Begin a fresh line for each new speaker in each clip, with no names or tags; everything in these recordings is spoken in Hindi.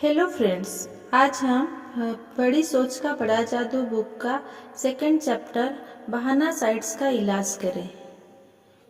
हेलो फ्रेंड्स, आज हम बड़ी सोच का बड़ा जादू बुक का सेकंड चैप्टर बहाना साइट्स का इलाज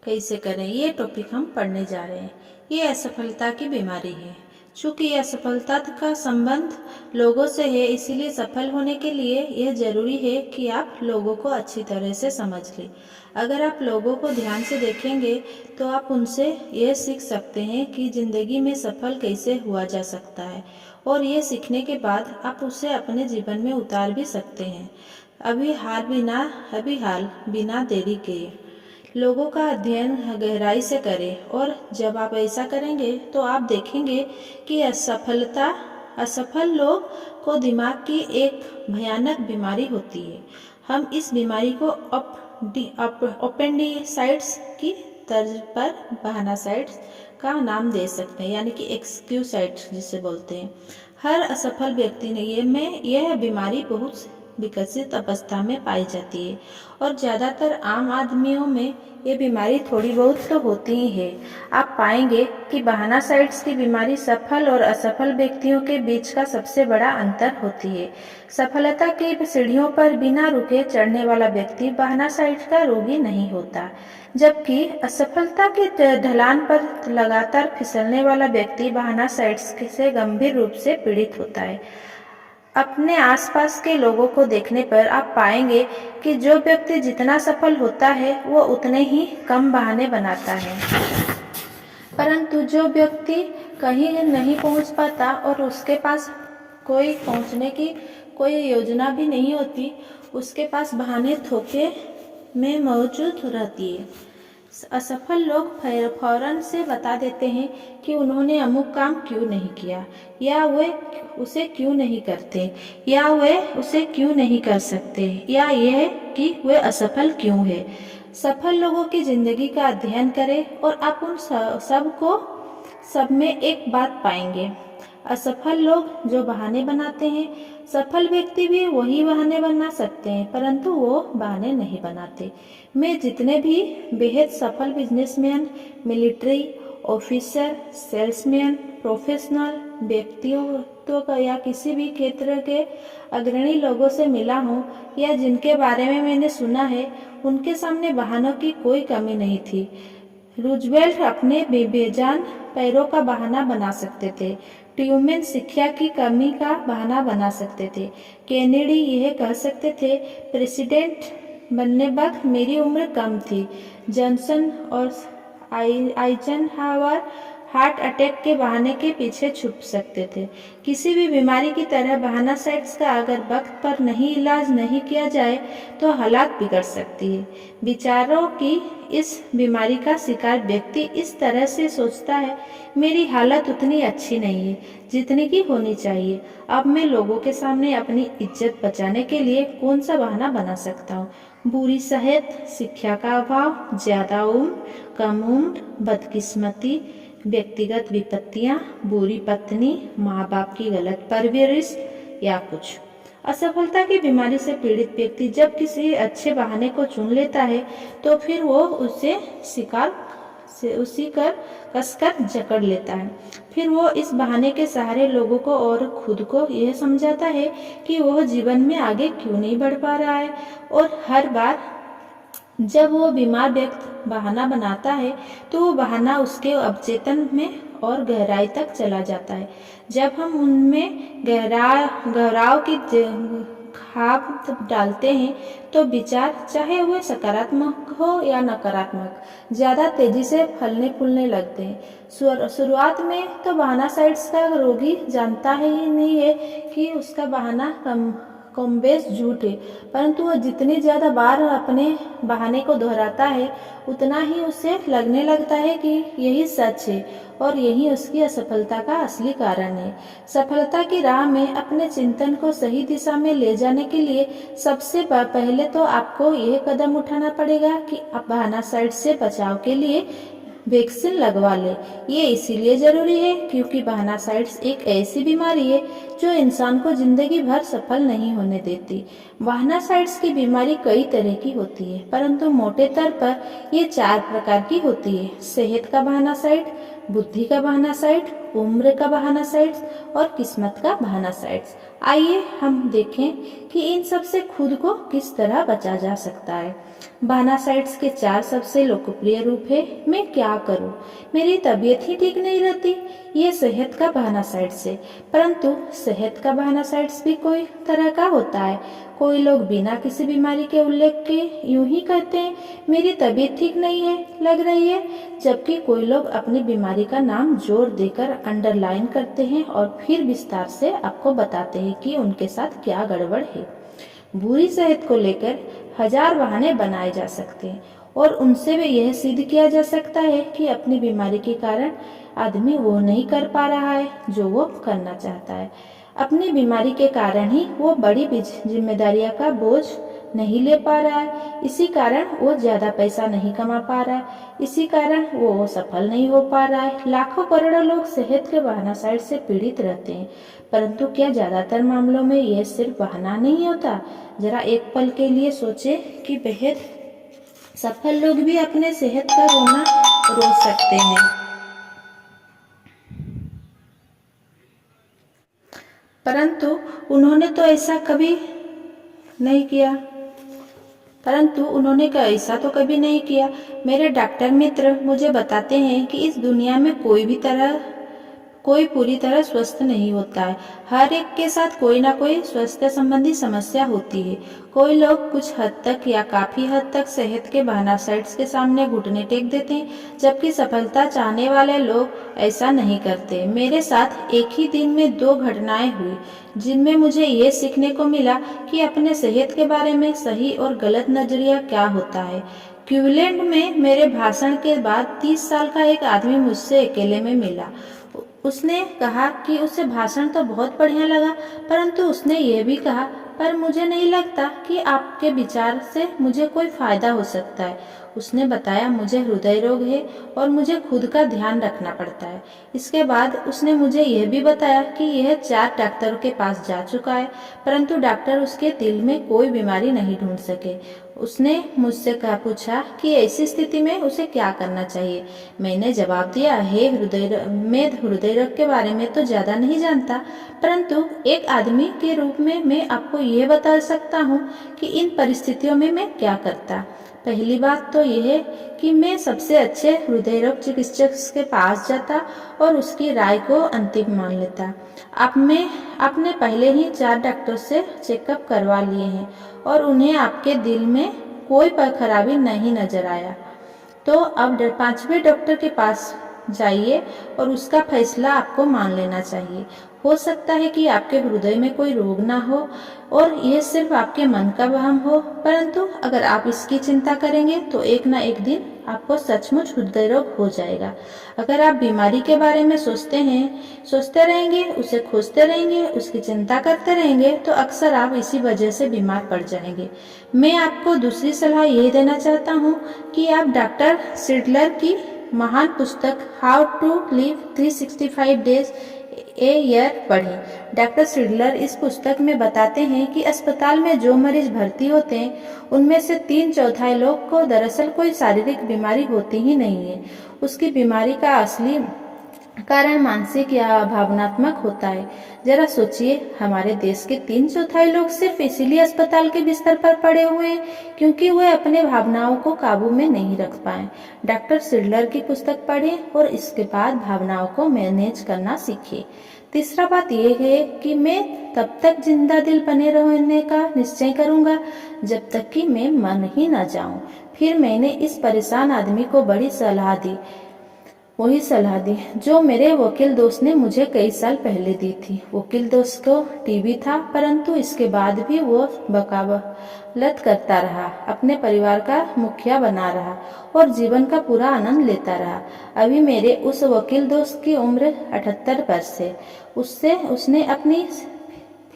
कैसे करें ये टॉपिक हम पढ़ने जा रहे हैं। ये असफलता की बीमारी है। चूंकि असफलता का संबंध लोगों से है, इसीलिए सफल होने के लिए यह जरूरी है कि आप लोगों को अच्छी तरह से समझ लें। अगर आप लोगों को ध्यान से देखेंगे तो आप उनसे यह सीख सकते हैं कि जिंदगी में सफल कैसे हुआ जा सकता है, और ये सीखने के बाद आप उसे अपने जीवन में उतार भी सकते हैं। अभी हाल बिना देरी किए लोगों का अध्ययन गहराई से करें, और जब आप ऐसा करेंगे तो आप देखेंगे कि असफल लोग को दिमाग की एक भयानक बीमारी होती है। हम इस बीमारी को अपेंडिसाइट्स की तर्ज पर बहानासाइट्स का नाम दे सकते हैं, यानी कि एक्सक्यूसाइट्स जिसे बोलते हैं। हर असफल व्यक्ति में यह बीमारी बहुत विकसित अवस्था में पाई जाती है, और ज़्यादातर आम आदमियों में ये बीमारी थोड़ी बहुत तो होती ही है। आप पाएंगे कि बहानासाइट्स की बीमारी सफल और असफल व्यक्तियों के बीच का सबसे बड़ा अंतर होती है। सफलता की सीढ़ियों पर बिना रुके चढ़ने वाला व्यक्ति बहानासाइट्स का रोगी नहीं होता, जबकि असफलता की ढलान पर लगातार फिसलने वाला व्यक्ति बहानासाइट्स से गंभीर रूप से पीड़ित होता है। अपने आसपास के लोगों को देखने पर आप पाएंगे कि जो व्यक्ति जितना सफल होता है वो उतने ही कम बहाने बनाता है, परंतु जो व्यक्ति कहीं नहीं पहुंच पाता और उसके पास कोई पहुंचने की कोई योजना भी नहीं होती, उसके पास बहाने थोके में मौजूद रहती है। असफल लोग फौरन से बता देते हैं कि उन्होंने अमुक काम क्यों नहीं किया, या वे उसे क्यों नहीं करते, या वे उसे क्यों नहीं कर सकते, या यह कि वे असफल क्यों है। सफल लोगों की जिंदगी का अध्ययन करें और आप उन सब में एक बात पाएंगे। असफल लोग जो बहाने बनाते हैं, सफल व्यक्ति भी वही बहाने बना सकते हैं, परंतु वो बहाने नहीं बनाते। मैं जितने भी बेहद सफल businessman, military officer, salesman, professional व्यक्तियों का या किसी भी क्षेत्र के अग्रणी लोगों से मिला हूँ, या जिनके बारे में मैंने सुना है, उनके सामने बहानों की कोई कमी नहीं थी। रूजवेल्ट अपने बेजान पैरों का बहाना बना सकते थे। ट्यूमेन शिक्षा की कमी का बहाना बना सकते थे। केनेडी यह कह सकते थे, प्रेसिडेंट बनने वक्त मेरी उम्र कम थी। जॉनसन और आइजनहावर हार्ट अटैक के बहाने के पीछे छुप सकते थे। किसी भी बीमारी की तरह बहानासाइट्स का अगर वक्त पर नहीं इलाज नहीं किया जाए तो हालात बिगड़ सकती है। विचारों की इस बीमारी का शिकार व्यक्ति इस तरह से सोचता है, मेरी हालत उतनी अच्छी नहीं है जितनी की होनी चाहिए। अब मैं लोगों के सामने अपनी इज्जत बचाने के लिए कौन सा बहाना बना सकता हूँ? बुरी सेहत, शिक्षा का अभाव, ज्यादा उम्र, कम उम्र, बदकिस्मती, व्यक्तिगत विपत्तियां, बुरी पत्नी, माँ बाप की गलत परवरिश, या कुछ। असफलता की बीमारी से पीड़ित व्यक्ति जब किसी अच्छे बहाने को चुन लेता है तो फिर वो उसी कर कसकर जकड़ लेता है। फिर वो इस बहाने के सहारे लोगों को और खुद को यह समझाता है कि वह जीवन में आगे क्यों नहीं बढ़ पा रहा है, और हर बार जब वो बीमार व्यक्ति बहाना बनाता है तो वो बहाना उसके अवचेतन में और गहराई तक चला जाता है। जब हम उनमें गहराव की खाद डालते हैं तो विचार, चाहे वह सकारात्मक हो या नकारात्मक, ज्यादा तेजी से फलने फूलने लगते हैं। शुरुआत में तो बहानासाइट्स का रोगी जानता ही नहीं है कि उसका बहाना कम बेस झूठ है, परंतु वह जितनी ज्यादा बार अपने बहाने को दोहराता है उतना ही उसे लगने लगता है कि यही सच है और यही उसकी असफलता का असली कारण है। सफलता की राह में अपने चिंतन को सही दिशा में ले जाने के लिए सबसे पहले तो आपको यह कदम उठाना पड़ेगा कि आप बहानासाइट से बचाव के लिए वैक्सीन लगवा ले। ये इसीलिए जरूरी है क्योंकि बहानासाइट्स एक ऐसी बीमारी है जो इंसान को जिंदगी भर सफल नहीं होने देती। बहानासाइट्स की बीमारी कई तरह की होती है, परंतु मोटे तौर पर ये 4 प्रकार की होती है। सेहत का बहानासाइट, बुद्धि का बहाना साइड, उम्र का बहाना साइड्स और किस्मत का बहाना साइड्स। आइए हम देखें कि इन सब से खुद को किस तरह बचा जा सकता है। बहाना साइड्स के 4 सबसे लोकप्रिय रूप है। मैं क्या करूं, मेरी तबीयत ही ठीक नहीं रहती, ये सेहत का बहाना साइड्स है। परंतु सेहत का बहाना साइड्स भी कोई तरह का होता है। कोई लोग बिना किसी बीमारी के उल्लेख के यूं ही कहते हैं मेरी तबीयत ठीक नहीं है लग रही है, जबकि कोई लोग अपनी बीमारी का नाम जोर देकर अंडरलाइन करते हैं और फिर विस्तार से आपको बताते हैं कि उनके साथ क्या गड़बड़ है। बुरी सेहत को लेकर 1000 बहाने बनाए जा सकते हैं और उनसे भी यह सिद्ध किया जा सकता है कि अपनी बीमारी के कारण आदमी वो नहीं कर पा रहा है जो वो करना चाहता है। अपनी बीमारी के कारण ही वो बड़ी जिम्मेदारियों का बोझ नहीं ले पा रहा है, इसी कारण वो ज्यादा पैसा नहीं कमा पा रहा है, इसी कारण वो सफल नहीं हो पा रहा है। लाखों करोड़ों लोग सेहत के बहाना साइड से पीड़ित रहते हैं, परंतु क्या ज्यादातर मामलों में यह सिर्फ बहाना नहीं होता? जरा एक पल के लिए सोचे कि बेहद सफल लोग भी अपने सेहत का रोना रो सकते हैं, परंतु उन्होंने तो ऐसा कभी नहीं किया। ऐसा तो कभी नहीं किया। मेरे डॉक्टर मित्र मुझे बताते हैं कि इस दुनिया में कोई पूरी तरह स्वस्थ नहीं होता है। हर एक के साथ कोई ना कोई स्वास्थ्य संबंधी समस्या होती है। कोई लोग कुछ हद तक या काफी हद तक सेहत के बहाना साइड्स के सामने घुटने टेक देते हैं, जबकि सफलता चाहने वाले लोग ऐसा नहीं करते। मेरे साथ एक ही दिन में 2 घटनाएं हुई जिनमें मुझे ये सीखने को मिला कि अपने सेहत के बारे में सही और गलत नजरिया क्या होता है। क्लीवलैंड में मेरे भाषण के बाद 30 साल का एक आदमी मुझसे अकेले में मिला। उसने कहा कि उसे भाषण तो बहुत बढ़िया लगा, परंतु उसने ये भी कहा पर मुझे नहीं लगता कि आपके विचार से मुझे कोई फायदा हो सकता है। उसने बताया मुझे हृदय रोग है और मुझे खुद का ध्यान रखना पड़ता है। इसके बाद उसने मुझे यह भी बताया कि यह 4 डॉक्टरों के पास जा चुका है, परंतु डॉक्टर उसके दिल में कोई बीमारी नहीं ढूंढ सके। उसने मुझसे पूछा कि ऐसी स्थिति में उसे क्या करना चाहिए। मैंने जवाब दिया, मैं हृदय रोग के बारे में तो ज्यादा नहीं जानता, परंतु एक आदमी के रूप में मैं आपको ये बता सकता हूँ कि इन परिस्थितियों में मैं क्या करता। पहली बात तो यह है कि मैं सबसे अच्छे हृदय रोग चिकित्सक के पास जाता और उसकी राय को अंतिम मान लेता। आपने पहले ही 4 डॉक्टर से चेकअप करवा लिए हैं और उन्हें आपके दिल में कोई खराबी नहीं नजर आया, तो अब 5वें डॉक्टर के पास जाइए और उसका फैसला आपको मान लेना चाहिए। हो सकता है कि आपके हृदय में कोई रोग ना हो और यह सिर्फ आपके मन का वहम हो, परंतु अगर आप इसकी चिंता करेंगे तो एक ना एक दिन आपको सचमुच हृदय रोग हो जाएगा। अगर आप बीमारी के बारे में सोचते रहेंगे, उसे खोजते रहेंगे, उसकी चिंता करते रहेंगे, तो अक्सर आप इसी वजह से बीमार पड़ जाएंगे। मैं आपको दूसरी सलाह यही देना चाहता हूँ कि आप डॉक्टर सिडलर की महान पुस्तक how to live 365 days a year पढ़ें। डॉक्टर सिडलर इस पुस्तक में बताते हैं कि अस्पताल में जो मरीज भर्ती होते हैं उनमें से 3/4 लोग को दरअसल कोई शारीरिक बीमारी होती ही नहीं है। उसकी बीमारी का असली कारण मानसिक या भावनात्मक होता है। जरा सोचिए, हमारे देश के 3/4 लोग सिर्फ इसीलिए अस्पताल के बिस्तर पर पड़े हुए हैं क्योंकि वे अपने भावनाओं को काबू में नहीं रख पाए। डॉक्टर सिडलर की पुस्तक पढ़ें और इसके बाद भावनाओं को मैनेज करना सीखें। तीसरा बात यह है कि मैं तब तक जिंदा दिल बने रहने का निश्चय करूंगा जब तक कि मैं मर ही न जाऊं। फिर मैंने इस परेशान आदमी को वही सलाह दी जो मेरे वकील दोस्त ने मुझे कई साल पहले दी थी। वकील दोस्त को टीबी था, परंतु इसके बाद भी वो वकालत करता रहा, अपने परिवार का मुखिया बना रहा और जीवन का पूरा आनंद लेता रहा। अभी मेरे उस वकील दोस्त की उम्र 78 वर्ष है। उसने अपनी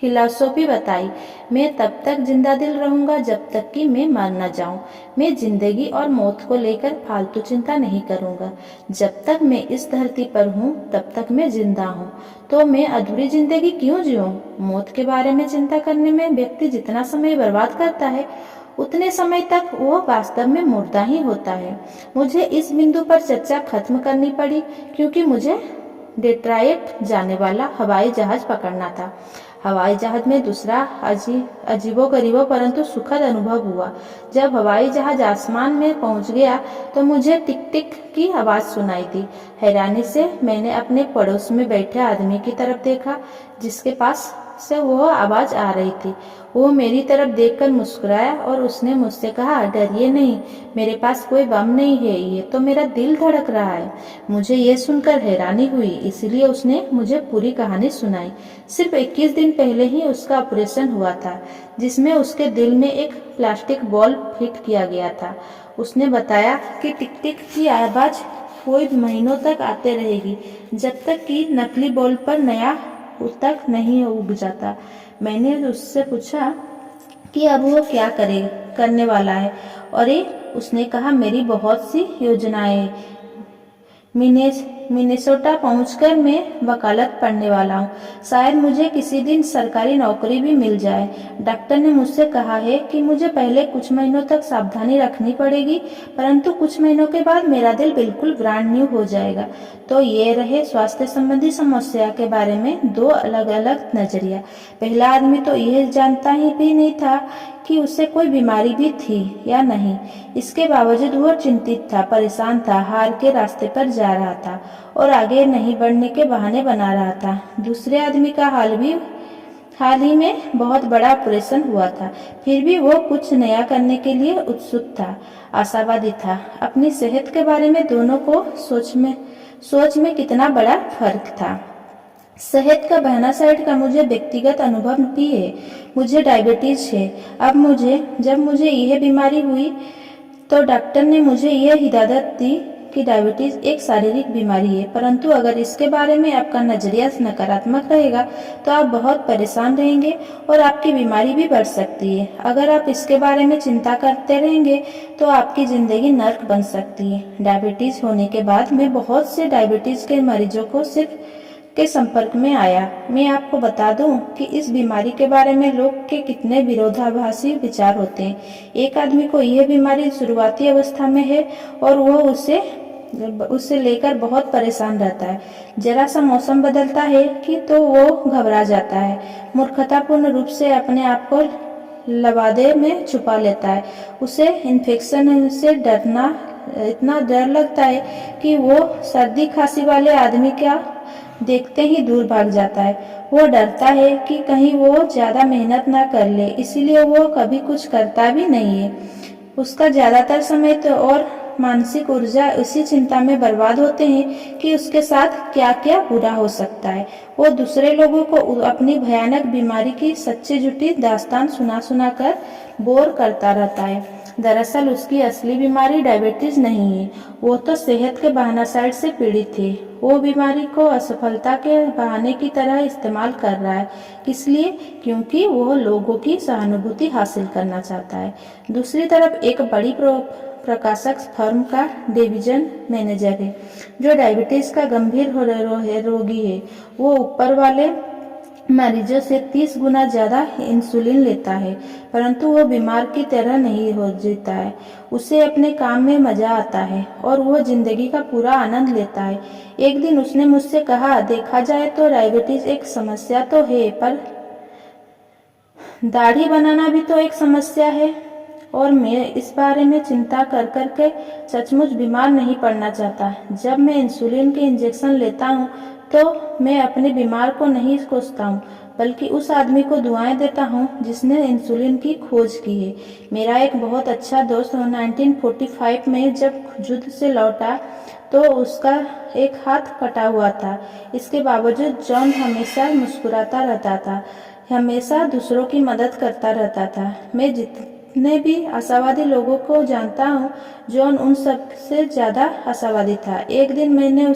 फिलॉसफी बताई, मैं तब तक जिंदा दिल रहूंगा जब तक कि मैं मर न जाऊं। मैं जिंदगी और मौत को लेकर फालतू चिंता नहीं करूंगा। जब तक मैं इस धरती पर हूं तब तक मैं जिंदा हूं, तो मैं अधूरी जिंदगी क्यों जीऊं? मौत के बारे में चिंता करने में व्यक्ति जितना समय बर्बाद करता है उतने समय तक वो वास्तव में मुर्दा ही होता है। मुझे इस बिंदु पर चर्चा खत्म करनी पड़ी क्योंकि मुझे डेट्रॉइट जाने वाला हवाई जहाज पकड़ना था। हवाई जहाज में दूसरा अजीबोगरीबो परंतु सुखद अनुभव हुआ। जब हवाई जहाज आसमान में पहुंच गया तो मुझे टिक टिक की आवाज सुनाई दी। हैरानी से मैंने अपने पड़ोस में बैठे आदमी की तरफ देखा जिसके पास से वह आवाज आ रही थी। वो मेरी तरफ देखकर मुस्कुराया और उसने मुझसे कहा, डरिए नहीं, मेरे पास कोई बम नहीं है, ये तो मेरा दिल धड़क रहा है। मुझे ये सुनकर हैरानी हुई, इसलिए उसने मुझे पूरी कहानी सुनाई। सिर्फ 21 दिन पहले ही उसका ऑपरेशन हुआ था जिसमें उसके दिल में एक प्लास्टिक बॉल फिट किया गया था। उसने बताया कि टिक टिक की आवाज कोई महीनों तक आते रहेगी जब तक कि नकली बॉल पर नया तक नहीं उग जाता। मैंने उससे पूछा कि अब वो क्या करने वाला है और उसने कहा, मेरी बहुत सी योजनाएं। मिनेसोटा पहुंचकर मैं वकालत पढ़ने वाला हूँ। शायद मुझे किसी दिन सरकारी नौकरी भी मिल जाए। डॉक्टर ने मुझसे कहा है कि मुझे पहले कुछ महीनों तक सावधानी रखनी पड़ेगी, परंतु कुछ महीनों के बाद मेरा दिल बिल्कुल ब्रांड न्यू हो जाएगा। तो ये रहे स्वास्थ्य संबंधी समस्या के बारे में दो अलग अलग नजरिया। पहला आदमी तो यह जानता ही भी नहीं था कि उसे कोई बीमारी भी थी या नहीं। इसके बावजूद वह चिंतित था, परेशान था, हार के रास्ते पर जा रहा था और आगे नहीं बढ़ने के बहाने बना रहा था। दूसरे आदमी का हाल ही में बहुत बड़ा ऑपरेशन हुआ था, फिर भी वो कुछ नया करने के लिए उत्सुक था, आशावादी था। अपनी सेहत के बारे में दोनों को सोच में कितना बड़ा फर्क था। सेहत का बहना साइड का मुझे व्यक्तिगत अनुभव भी है। मुझे डायबिटीज है। जब मुझे यह बीमारी हुई तो डॉक्टर ने मुझे यह हिदायत दी कि डायबिटीज एक शारीरिक बीमारी है, परंतु अगर इसके बारे में आपका नजरिया नकारात्मक रहेगा तो आप बहुत परेशान रहेंगे और आपकी बीमारी भी बढ़ सकती है। अगर आप इसके बारे में चिंता करते रहेंगे तो आपकी जिंदगी नर्क बन सकती है। डायबिटीज होने के बाद मैं बहुत से डायबिटीज के मरीजों को के संपर्क में आया। मैं आपको बता दूं कि इस बीमारी के बारे में लोग के कितने विरोधाभासी विचार होते हैं। एक आदमी को यह बीमारी शुरुआती अवस्था में है और वो उसे लेकर बहुत परेशान रहता है। जरा सा मौसम बदलता है कि तो वो घबरा जाता है, मूर्खतापूर्ण रूप से अपने आप को लबादे में छुपा लेता है। उसे इन्फेक्शन से इतना डर लगता है कि वो सर्दी खांसी वाले आदमी का देखते ही दूर भाग जाता है। वो डरता है कि कहीं वो ज्यादा मेहनत ना कर ले, इसीलिए वो कभी कुछ करता भी नहीं है। उसका ज्यादातर समय तो और मानसिक ऊर्जा उसी चिंता में बर्बाद होते हैं कि उसके साथ क्या क्या बुरा हो सकता है। वो दूसरे लोगों को अपनी भयानक बीमारी की सच्ची झूठी दास्तान सुना कर बोर करता रहता है। दरअसल उसकी असली बीमारी डायबिटीज नहीं है, वो तो सेहत के बहाना साइड से पीड़ित है। वो बीमारी को असफलता के बहाने की तरह इस्तेमाल कर रहा है, इसलिए क्योंकि वो लोगों की सहानुभूति हासिल करना चाहता है। दूसरी तरफ एक बड़ी प्रकाशक फर्म का डिवीजन मैनेजर है जो डायबिटीज का गंभीर रोगी है। वो ऊपर वाले मरीजों से 30 गुना ज्यादा इंसुलिन लेता है, परंतु वो बीमार की तरह नहीं हो जीता है। उसे अपने काम में मजा आता है और वो जिंदगी का पूरा आनंद लेता है। एक दिन उसने मुझसे कहा, देखा जाए तो डायबिटीज एक समस्या तो है, पर दाढ़ी बनाना भी तो एक समस्या है और मैं इस बारे में चिंता कर के सचमुच बीमार नहीं पड़ना चाहता। जब मैं इंसुलिन के इंजेक्शन लेता हूँ तो मैं अपने बीमार को नहीं कोसता हूँ, बल्कि उस आदमी को दुआएं देता हूँ जिसने इंसुलिन की खोज की है। मेरा एक बहुत अच्छा दोस्त 1945 में जब युद्ध से लौटा तो उसका एक हाथ कटा हुआ था। इसके बावजूद जॉन हमेशा मुस्कुराता रहता था, हमेशा दूसरों की मदद करता रहता था। मैं जितने भी आशावादी लोगों को जानता हूँ, जॉन उन सब से ज्यादा आशावादी था। एक दिन मैंने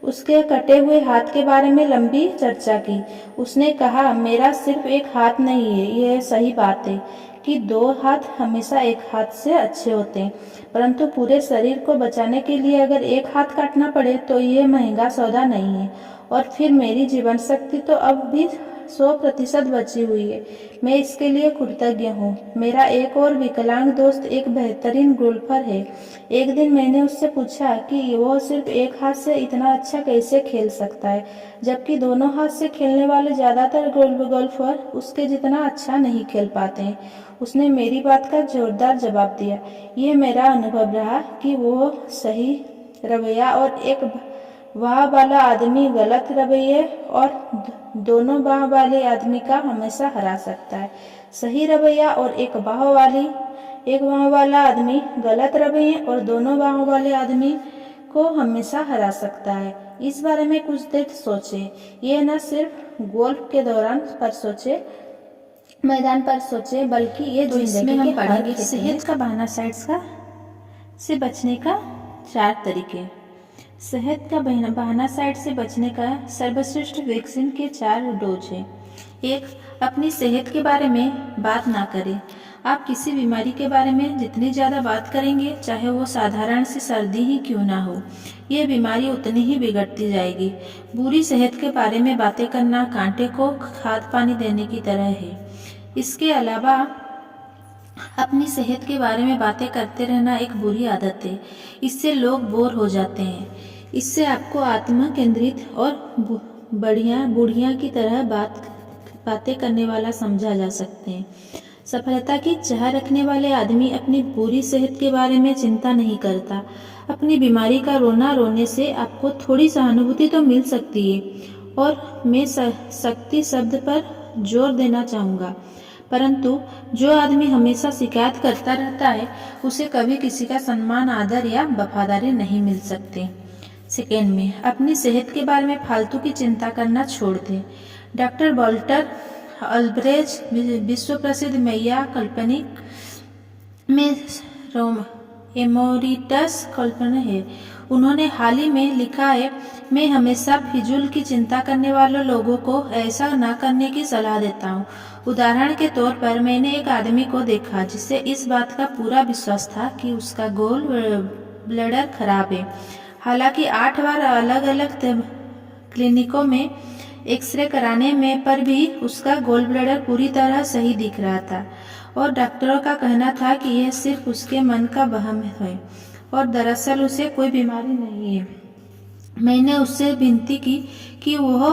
उसके कटे हुए हाथ के बारे में लंबी चर्चा की। उसने कहा, मेरा सिर्फ एक हाथ नहीं है, यह सही बात है कि 2 हाथ हमेशा एक हाथ से अच्छे होते हैं, परंतु पूरे शरीर को बचाने के लिए अगर एक हाथ काटना पड़े तो यह महंगा सौदा नहीं है। और फिर मेरी जीवन शक्ति तो अब भी 100% बची हुई है। मैं इसके लिए कृतज्ञ हूँ। मेरा एक और विकलांग दोस्त एक बेहतरीन गोल्फर है। एक दिन मैंने उससे पूछा कि वो सिर्फ एक हाथ से इतना अच्छा कैसे खेल सकता है, जबकि दोनों हाथ से खेलने वाले ज़्यादातर गोल्फर उसके जितना अच्छा नहीं खेल पाते हैं। उसने मेरी बात का जोरदार जवाब दिया। ये मेरा अनुभव रहा कि वो सही रवैया और एक बाह वाला आदमी गलत रवैये और दोनों बाह वाले आदमी का हमेशा हरा सकता है। सही रवैया और एक बाह वाला आदमी गलत रवैये और दोनों बाहों वाले आदमी को हमेशा हरा सकता है। इस बारे में कुछ देर सोचें। ये न सिर्फ गोल्फ के दौरान पर सोचे, मैदान पर सोचे, बल्कि ये जिंदगी के हर हिस्से सेहत का बहाना साइड्स का से बचने का 4 तरीके। सेहत का बहाना साइड से बचने का सर्वश्रेष्ठ वैक्सीन के 4 डोज हैं। 1. अपनी सेहत के बारे में बात ना करें। आप किसी बीमारी के बारे में जितनी ज़्यादा बात करेंगे, चाहे वो साधारण सी सर्दी ही क्यों ना हो, ये बीमारी उतनी ही बिगड़ती जाएगी। बुरी सेहत के बारे में बातें करना कांटे को खाद पानी देने की तरह है। इसके अलावा अपनी सेहत के बारे में बातें करते रहना एक बुरी आदत है। इससे लोग बोर हो जाते हैं। इससे आपको आत्मा केंद्रित और बुढ़िया की तरह बातें करने वाला समझा जा सकते हैं। सफलता की चाह रखने वाले आदमी अपनी बुरी सेहत के बारे में चिंता नहीं करता। अपनी बीमारी का रोने से आपको थोड़ी सहानुभूति तो मिल सकती है, और मैं शक्ति शब्द पर जोर देना चाहूँगा। परंतु जो आदमी हमेशा शिकायत करता रहता है, उसे कभी किसी का सम्मान, आदर या वफादारी नहीं मिल सकती। सेकेंड में, अपनी सेहत के बारे में फालतू की चिंता करना छोड़ दें। डॉक्टर वॉल्टर अल्ब्रेज विश्व प्रसिद्ध मैया काल्पनिक में एमोरिटस कल्पना है। उन्होंने हाल ही में लिखा है, मैं हमेशा फिजूल की चिंता करने वाले लोगों को ऐसा न करने की सलाह देता हूँ। उदाहरण के तौर पर मैंने एक आदमी को देखा जिसे इस बात का पूरा विश्वास था कि उसका गोल ब्लैडर खराब है। हालांकि 8 बार अलग अलग क्लिनिकों में एक्सरे कराने में पर भी उसका गोल ब्लैडर पूरी तरह सही दिख रहा था, और डॉक्टरों का कहना था कि यह सिर्फ उसके मन का वहम है और दरअसल उसे कोई बीमारी नहीं है। मैंने उससे विनती की कि वह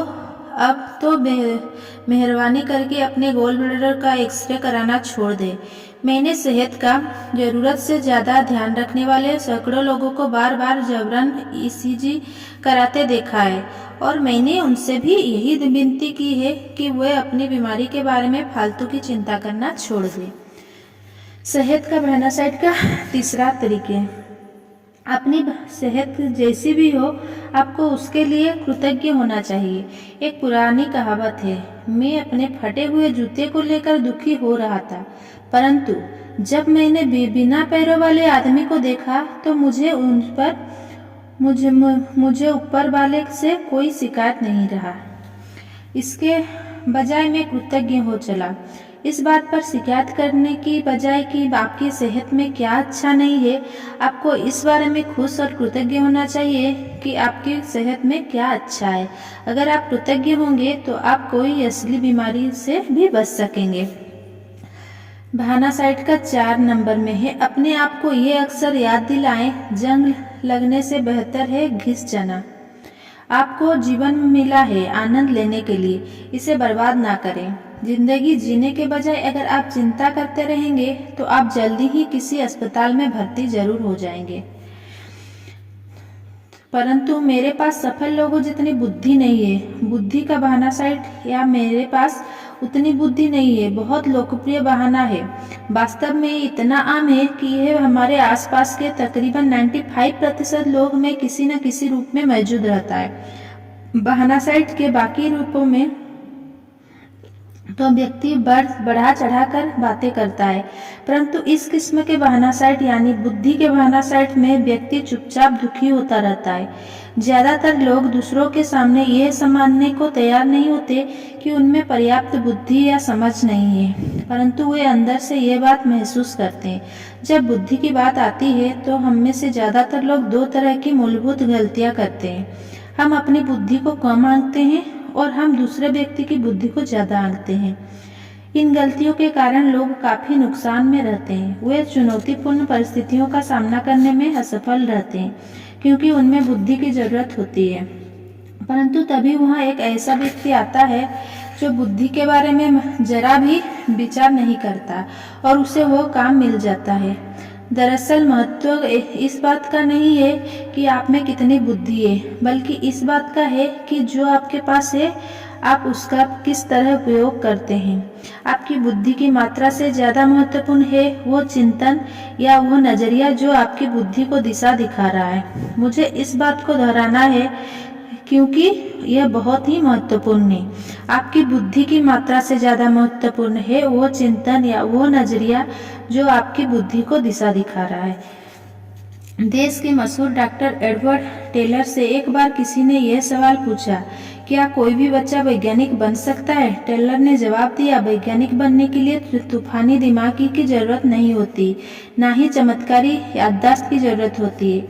अब तो मेहरबानी करके अपने गोल ब्लैडर का एक्सरे कराना छोड़ दे। मैंने सेहत का जरूरत से ज़्यादा ध्यान रखने वाले सैकड़ों लोगों को बार बार जबरन ईसीजी कराते देखा है, और मैंने उनसे भी यही विनती की है कि वे अपनी बीमारी के बारे में फालतू की चिंता करना छोड़ दें। सेहत का बहाना साइड का तीसरा तरीके। अपनी सेहत जैसी भी हो, आपको उसके लिए कृतज्ञ होना चाहिए। एक पुरानी कहावत है, मैं अपने फटे हुए जूते को लेकर दुखी हो रहा था, परंतु जब मैंने बिना पैरों वाले आदमी को देखा तो मुझे ऊपर वाले से कोई शिकायत नहीं रहा। इसके बजाय मैं कृतज्ञ हो चला। इस बात पर शिकायत करने की बजाय कि आपकी सेहत में क्या अच्छा नहीं है, आपको इस बारे में खुश और कृतज्ञ होना चाहिए कि आपकी सेहत में क्या अच्छा है। अगर आप कृतज्ञ होंगे तो आप कोई असली बीमारी से भी बच सकेंगे। बहाना साइड का 4 नंबर में है, अपने आप को ये अक्सर याद दिलाएं, जंग लगने से बेहतर है घिस जाना। आपको जीवन मिला है आनंद लेने के लिए, इसे बर्बाद ना करें। जिंदगी जीने के बजाय अगर आप चिंता करते रहेंगे तो आप जल्दी ही किसी अस्पताल में भर्ती जरूर हो जाएंगे। परंतु मेरे पास सफल लोगों जितनी बुद्धि नहीं है। बुद्धि का बहाना साइड, या मेरे पास उतनी बुद्धि नहीं है, बहुत लोकप्रिय बहाना है। वास्तव में इतना आम है कि यह हमारे आसपास के तकरीबन 95% लोग में किसी न किसी रूप में मौजूद रहता है। बहाना साइड के बाकी रूपों में तो व्यक्ति बढ़ा चढ़ाकर बातें करता है, परंतु इस किस्म के बहाना साइट यानी बुद्धि के बहाना साइट में व्यक्ति चुपचाप दुखी होता रहता है। ज्यादातर लोग दूसरों के सामने यह मानने को तैयार नहीं होते कि उनमें पर्याप्त बुद्धि या समझ नहीं है, परंतु वे अंदर से यह बात महसूस करते हैं। जब बुद्धि की बात आती है तो हम में से ज्यादातर लोग 2 तरह की मूलभूत गलतियां करते हैं। हम अपनी बुद्धि को कम आंकते हैं और हम दूसरे व्यक्ति की बुद्धि को ज़्यादा आंकते हैं। इन गलतियों के कारण लोग काफ़ी नुकसान में रहते हैं। वे चुनौतीपूर्ण परिस्थितियों का सामना करने में असफल रहते हैं क्योंकि उनमें बुद्धि की ज़रूरत होती है। परंतु तभी वहाँ एक ऐसा व्यक्ति आता है जो बुद्धि के बारे में जरा भी विचार नहीं करता और उसे वो काम मिल जाता है। दरअसल महत्व इस बात का नहीं है कि आप में कितनी बुद्धि है, बल्कि इस बात का है कि जो आपके पास है आप उसका किस तरह उपयोग करते हैं। आपकी बुद्धि की मात्रा से ज़्यादा महत्वपूर्ण है वो चिंतन या वो नज़रिया जो आपकी बुद्धि को दिशा दिखा रहा है। मुझे इस बात को दोहराना है क्योंकि यह बहुत ही महत्वपूर्ण है। आपकी बुद्धि की मात्रा से ज़्यादा महत्वपूर्ण है वो चिंतन या वो नज़रिया जो आपकी बुद्धि को दिशा दिखा रहा है। देश के मशहूर डॉक्टर एडवर्ड टेलर से एक बार किसी ने यह सवाल पूछा, क्या कोई भी बच्चा वैज्ञानिक बन सकता है? टेलर ने जवाब दिया, वैज्ञानिक बनने के लिए तूफानी दिमाग की जरूरत नहीं होती, ना ही चमत्कारी याददाश्त की जरूरत होती है,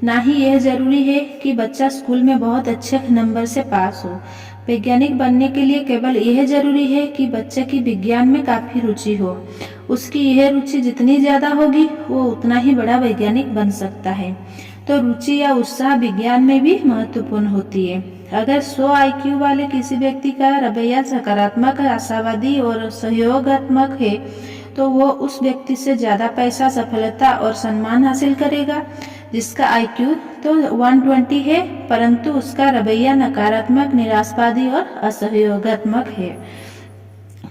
ना ही यह जरूरी है कि बच्चा स्कूल में बहुत अच्छे नंबर से पास हो। वैज्ञानिक बनने के लिए केवल यह जरूरी है कि बच्चे की विज्ञान में काफ़ी रुचि हो। उसकी यह रुचि जितनी ज़्यादा होगी वो उतना ही बड़ा वैज्ञानिक बन सकता है। तो रुचि या उत्साह विज्ञान में भी महत्वपूर्ण होती है। अगर 100 IQ वाले किसी व्यक्ति का रवैया सकारात्मक, आशावादी और सहयोगात्मक है तो वो उस व्यक्ति से ज़्यादा पैसा, सफलता और सम्मान हासिल करेगा जिसका IQ तो 120 है परंतु उसका रवैया नकारात्मक, निराशावादी और असहयोगात्मक है।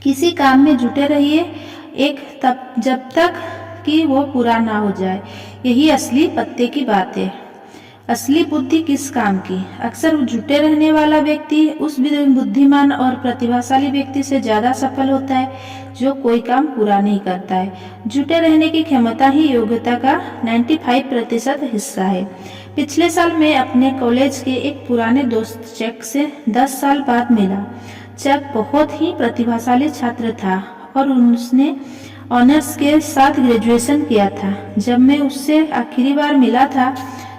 किसी काम में जुटे रहिए जब तक कि वो पूरा ना हो जाए। यही असली पत्ते की बात है। असली बुद्धि किस काम की? अक्सर जुटे रहने वाला व्यक्ति उस बुद्धिमान और प्रतिभाशाली व्यक्ति से ज़्यादा सफल होता है जो कोई काम पूरा नहीं करता है। जुटे रहने की क्षमता ही योग्यता का 95% हिस्सा है। पिछले साल मैं अपने कॉलेज के एक पुराने दोस्त चक से 10 साल बाद मिला। चक बहुत ही प्रतिभाशाली छात्र था और उसने ऑनर्स के साथ ग्रेजुएशन किया था। जब मैं उससे आखिरी बार मिला था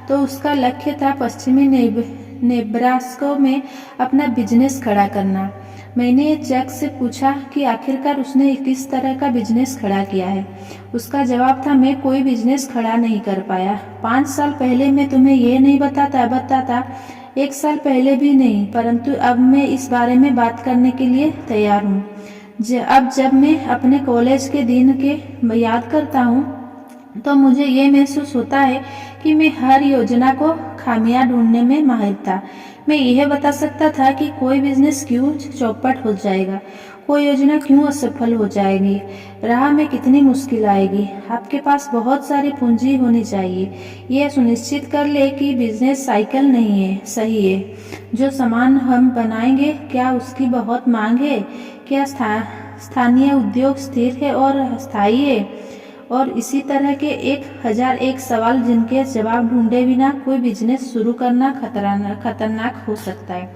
तो उसका लक्ष्य था पश्चिमी नेब्रास्का में अपना बिजनेस खड़ा करना। मैंने चक से पूछा कि आखिरकार उसने किस तरह का बिजनेस खड़ा किया है। उसका जवाब था, मैं कोई बिजनेस खड़ा नहीं कर पाया। 5 साल पहले मैं तुम्हें ये नहीं बताता 1 साल पहले भी नहीं, परंतु अब मैं इस बारे में बात करने के लिए तैयार हूँ। अब जब मैं अपने कॉलेज के दिन के याद करता हूँ तो मुझे ये महसूस होता है कि मैं हर योजना को खामियां ढूंढने में माहिर था। मैं यह बता सकता था कि कोई बिजनेस क्यों चौपट हो जाएगा, कोई योजना क्यों असफल हो जाएगी, राह में कितनी मुश्किल आएगी। आपके पास बहुत सारी पूंजी होनी चाहिए। यह सुनिश्चित कर ले कि बिजनेस साइकिल नहीं है, सही है। जो सामान हम बनाएंगे क्या उसकी बहुत मांग है, क्या स्थानीय उद्योग स्थिर है और स्थायी है, और इसी तरह के 1001 सवाल जिनके जवाब ढूंढे बिना कोई बिजनेस शुरू करना खतरनाक हो सकता है।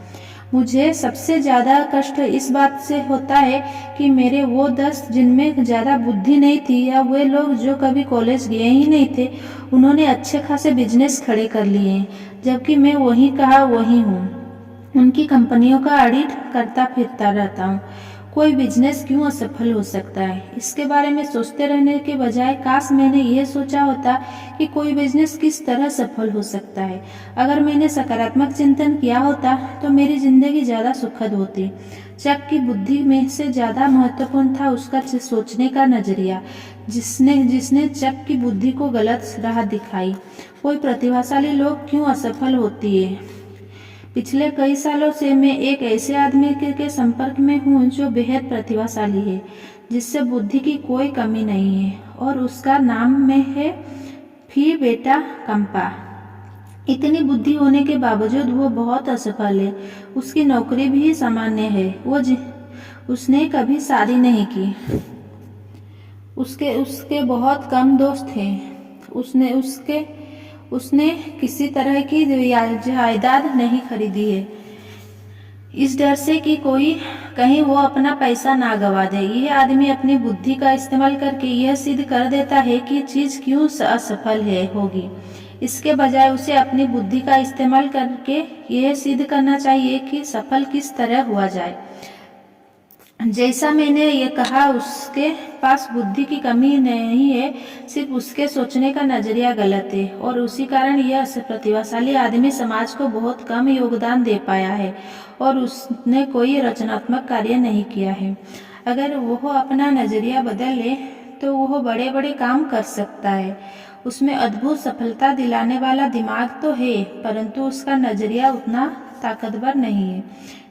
मुझे सबसे ज़्यादा कष्ट इस बात से होता है कि मेरे वो दोस्त जिनमें ज़्यादा बुद्धि नहीं थी या वे लोग जो कभी कॉलेज गए ही नहीं थे, उन्होंने अच्छे खासे बिजनेस खड़े कर लिए हैं, जबकि मैं वही कहा वही हूँ। उनकी कंपनियों का ऑडिट करता फिरता रहता हूँ। कोई बिजनेस क्यों असफल हो सकता है, इसके बारे में सोचते रहने के बजाय काश मैंने यह सोचा होता कि कोई बिजनेस किस तरह सफल हो सकता है। अगर मैंने सकारात्मक चिंतन किया होता तो मेरी जिंदगी ज़्यादा सुखद होती। चक की बुद्धि में से ज़्यादा महत्वपूर्ण था उसका सोचने का नजरिया, जिसने चक की बुद्धि को गलत राह दिखाई। कोई प्रतिभाशाली लोग क्यों असफल होती है? पिछले कई सालों से मैं एक ऐसे आदमी के संपर्क में हूँ जो बेहद प्रतिभाशाली है, जिससे बुद्धि की कोई कमी नहीं है, और उसका नाम में है फी बेटा कंपा। इतनी बुद्धि होने के बावजूद वो बहुत असफल है। उसकी नौकरी भी सामान्य है। उसने कभी शादी नहीं की। उसके बहुत कम दोस्त हैं। उसने किसी तरह की जायदाद नहीं खरीदी है, इस डर से कि कहीं वो अपना पैसा ना गवा दे। यह आदमी अपनी बुद्धि का इस्तेमाल करके यह सिद्ध कर देता है कि चीज क्यों असफल होगी। इसके बजाय उसे अपनी बुद्धि का इस्तेमाल करके यह सिद्ध करना चाहिए कि सफल किस तरह हुआ जाए। जैसा मैंने ये कहा, उसके पास बुद्धि की कमी नहीं है, सिर्फ उसके सोचने का नजरिया गलत है और उसी कारण यह प्रतिभाशाली आदमी समाज को बहुत कम योगदान दे पाया है और उसने कोई रचनात्मक कार्य नहीं किया है। अगर वह अपना नजरिया बदल ले तो वह बड़े बड़े काम कर सकता है। उसमें अद्भुत सफलता दिलाने वाला दिमाग तो है, परंतु उसका नजरिया उतना ताकतवर नहीं है।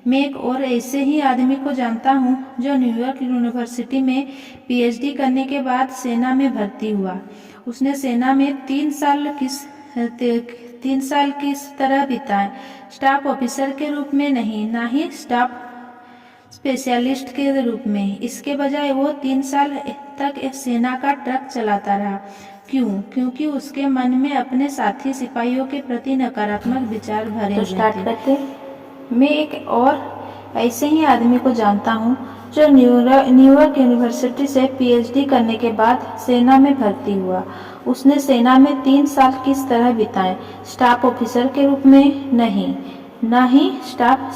मैं एक और ऐसे ही आदमी को जानता हूँ जो न्यूयॉर्क यूनिवर्सिटी में पीएचडी करने के बाद सेना में भर्ती हुआ। उसने सेना में 3 साल किस तरह बिताए, स्टाफ ऑफिसर के रूप में नहीं, ना ही स्टाफ स्पेशलिस्ट के रूप में। इसके बजाय वो 3 साल तक सेना का ट्रक चलाता रहा। क्यों? क्योंकि उसके मन में अपने साथी सिपाहियों के प्रति नकारात्मक विचार भरे हुए थे। स्टार्ट करते। मैं एक और ऐसे ही आदमी को जानता हूँ जो न्यूयॉर्क यूनिवर्सिटी से पीएचडी करने के बाद सेना में भर्ती हुआ। उसने सेना में 3 साल किस तरह बिताए, स्टाफ ऑफिसर के रूप में नहीं, ना ही स्टाफ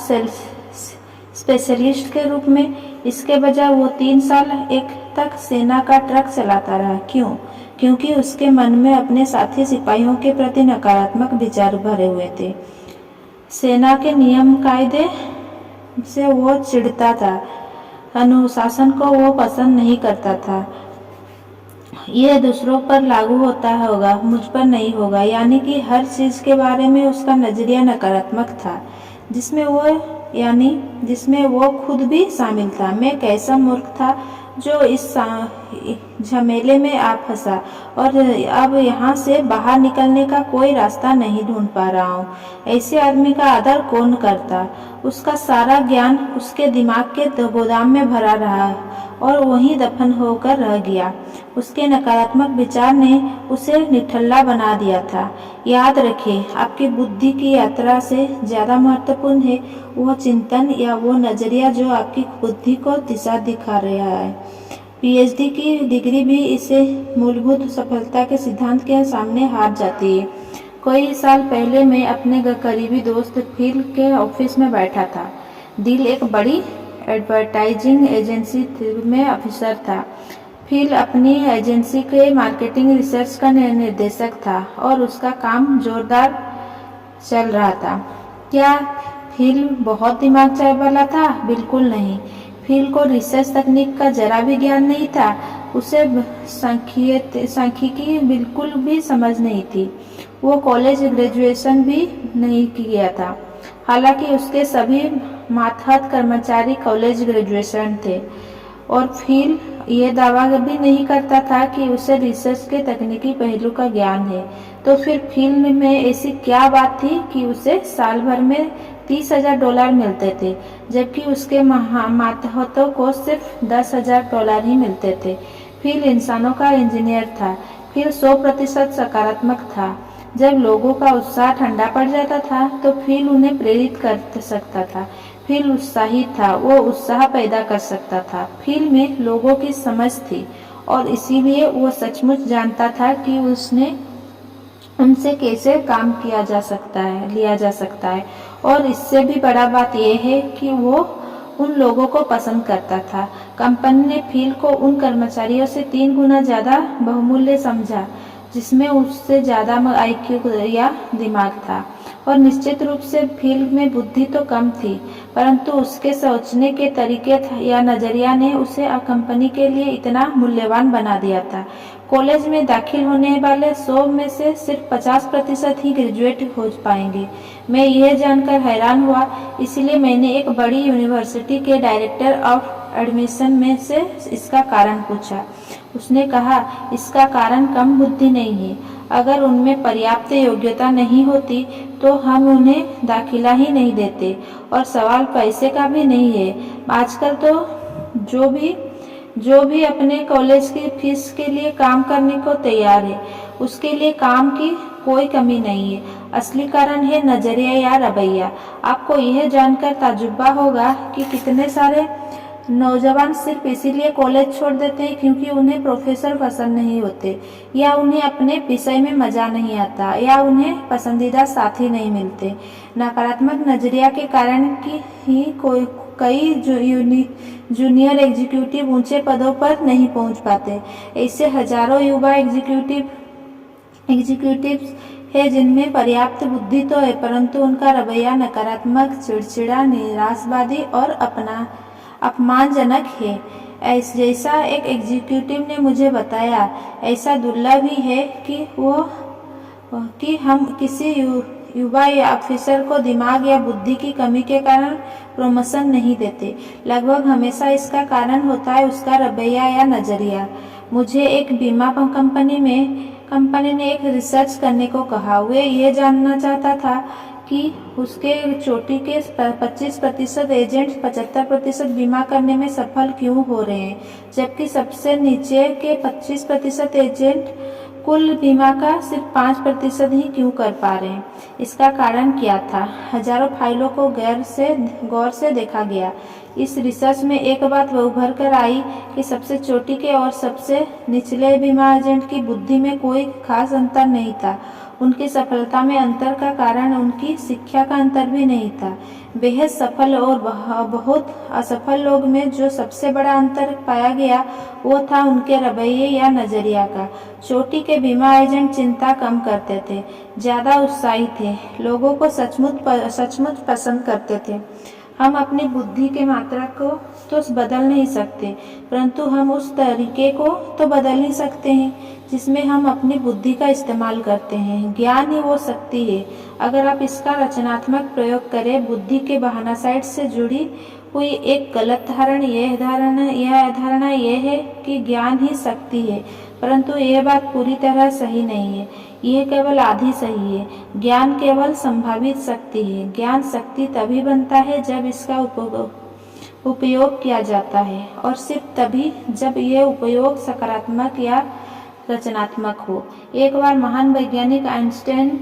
स्पेशलिस्ट के रूप में। इसके बजाय वो 3 साल तक सेना का ट्रक चलाता रहा। क्यों? क्योंकि उसके मन में अपने साथी सिपाहियों के प्रति नकारात्मक विचार भरे हुए थे। सेना के नियम कायदे से वो चिढ़ता था, अनुशासन को वो पसंद नहीं करता था। यह दूसरों पर लागू होता होगा, मुझ पर नहीं होगा। यानी कि हर चीज के बारे में उसका नजरिया नकारात्मक था, जिसमें वो खुद भी शामिल था। मैं कैसा मूर्ख था जो इस झमेले में आ फंसा और अब यहाँ से बाहर निकलने का कोई रास्ता नहीं ढूंढ पा रहा हूँ। ऐसे आदमी का आदर कौन करता? उसका सारा ज्ञान उसके दिमाग के गोदाम में भरा रहा और वहीं दफन होकर रह गया। उसके नकारात्मक विचार ने उसे निठल्ला बना दिया था। याद रखें, आपकी बुद्धि की यात्रा से ज़्यादा महत्वपूर्ण है वो चिंतन या वो नजरिया जो आपकी बुद्धि को दिशा दिखा रहा है। पीएचडी की डिग्री भी इसे मूलभूत सफलता के सिद्धांत के सामने हार जाती है। कई साल पहले मैं अपने करीबी दोस्त फिल के ऑफिस में बैठा था। दिल एक बड़ी एडवर्टाइजिंग एजेंसी में ऑफिसर था। फिल अपनी एजेंसी के मार्केटिंग रिसर्च का निर्देशक था और उसका काम जोरदार चल रहा था। क्या फिल बहुत दिमाग वाला था? बिल्कुल नहीं। फिल को रिसर्च तकनीक का जरा भी ज्ञान नहीं था। उसे सांख्यिकी बिल्कुल भी समझ नहीं थी। वो कॉलेज ग्रेजुएशन भी नहीं किया था, हालांकि उसके सभी मातहत कर्मचारी कॉलेज ग्रेजुएशन थे। और फिल ये दावा भी नहीं करता था कि उसे रिसर्च के तकनीकी पहलू का ज्ञान है। तो फिर फिल में ऐसी क्या बात थी कि उसे साल भर में $30,000 मिलते थे, जबकि उसके मातहतों को सिर्फ $10,000 ही मिलते थे। फिल इंसानों का इंजीनियर था। फिल 100% सकारात्मक था। जब लोगों का उत्साह ठंडा पड़ जाता था तो फिल उन्हें प्रेरित कर सकता था। फिल उत्साही था, वो उत्साह पैदा कर सकता था। फिल में लोगों की समझ थी और इसीलिए वो सचमुच जानता था कि उनसे कैसे काम लिया जा सकता है। और इससे भी बड़ा बात यह है कि वो उन लोगों को पसंद करता था। कंपनी ने फिल को उन कर्मचारियों से 3 गुना ज्यादा बहुमूल्य समझा जिसमें उससे ज्यादा IQ या दिमाग था। और निश्चित रूप से फिल में बुद्धि तो कम थी, परंतु उसके सोचने के तरीके या नजरिया ने उसे कंपनी के लिए इतना मूल्यवान बना दिया था। कॉलेज में दाखिल होने वाले 100 में से सिर्फ 50% ही ग्रेजुएट हो पाएंगे। मैं यह जानकर हैरान हुआ, इसलिए मैंने एक बड़ी यूनिवर्सिटी के डायरेक्टर ऑफ एडमिशन में से इसका कारण पूछा। उसने कहा, इसका कारण कम बुद्धि नहीं है। अगर उनमें पर्याप्त योग्यता नहीं होती तो हम उन्हें दाखिला ही नहीं देते। और सवाल पैसे का भी नहीं है। आजकल तो जो भी अपने कॉलेज की फीस के लिए काम करने को तैयार है, उसके लिए काम की कोई कमी नहीं है। असली कारण है नजरिया या रवैया। आपको यह जानकर ताजुब होगा कि कितने सारे नौजवान सिर्फ इसीलिए कॉलेज छोड़ देते हैं क्योंकि उन्हें प्रोफेसर पसंद नहीं होते, या उन्हें अपने विषय में मजा नहीं आता, या उन्हें पसंदीदा साथी नहीं मिलते। नकारात्मक नजरिया के कारण ही कई जूनियर एग्जीक्यूटिव ऊंचे पदों पर नहीं पहुंच पाते। ऐसे हजारों युवा एग्जीक्यूटिव्स है जिनमें पर्याप्त बुद्धि तो है, परंतु उनका रवैया नकारात्मक, चिड़चिड़ा, निराशावादी और अपमानजनक है। जैसा एक एग्जीक्यूटिव ने मुझे बताया, ऐसा दुर्लभ ही है कि हम किसी युवा या ऑफिसर को दिमाग या बुद्धि की कमी के कारण प्रमोशन नहीं देते। लगभग हमेशा इसका कारण होता है उसका रवैया या नजरिया। मुझे एक बीमा कंपनी ने एक रिसर्च करने को कहा। वे ये जानना चाहता था कि उसके चोटी के 25% एजेंट 75% बीमा करने में सफल क्यों हो रहे हैं, जबकि सबसे नीचे के 25% एजेंट कुल बीमा का सिर्फ 5% ही क्यों कर पा रहे हैं। इसका कारण क्या था? हजारों फाइलों को गौर से देखा गया। इस रिसर्च में एक बात उभर कर आई कि सबसे चोटी के और सबसे निचले बीमा एजेंट की बुद्धि में कोई खास अंतर नहीं था। उनकी सफलता में अंतर का कारण उनकी शिक्षा का अंतर भी नहीं था। बेहद सफल और बहुत असफल लोग में जो सबसे बड़ा अंतर पाया गया वो था उनके रवैये या नजरिया का। चोटी के बीमा एजेंट चिंता कम करते थे, ज्यादा उत्साही थे, लोगों को सचमुच पसंद करते थे। हम अपनी बुद्धि के मात्रा को तो बदल नहीं सकते, परंतु हम उस तरीके को तो बदल ही सकते हैं जिसमें हम अपनी बुद्धि का इस्तेमाल करते हैं। ज्ञान ही वो शक्ति है। अगर आप इसका रचनात्मक प्रयोग करें। बुद्धि के बहाना साइड से जुड़ी हुई एक गलत धारणा यह है कि ज्ञान ही शक्ति है, परंतु यह बात पूरी तरह सही नहीं है। यह केवल आधी सही है। ज्ञान केवल संभावित शक्ति है। ज्ञान शक्ति तभी बनता है जब इसका उपयोग किया जाता है, और सिर्फ तभी जब यह उपयोग सकारात्मक या रचनात्मक हो। एक बार महान वैज्ञानिक आइंस्टाइन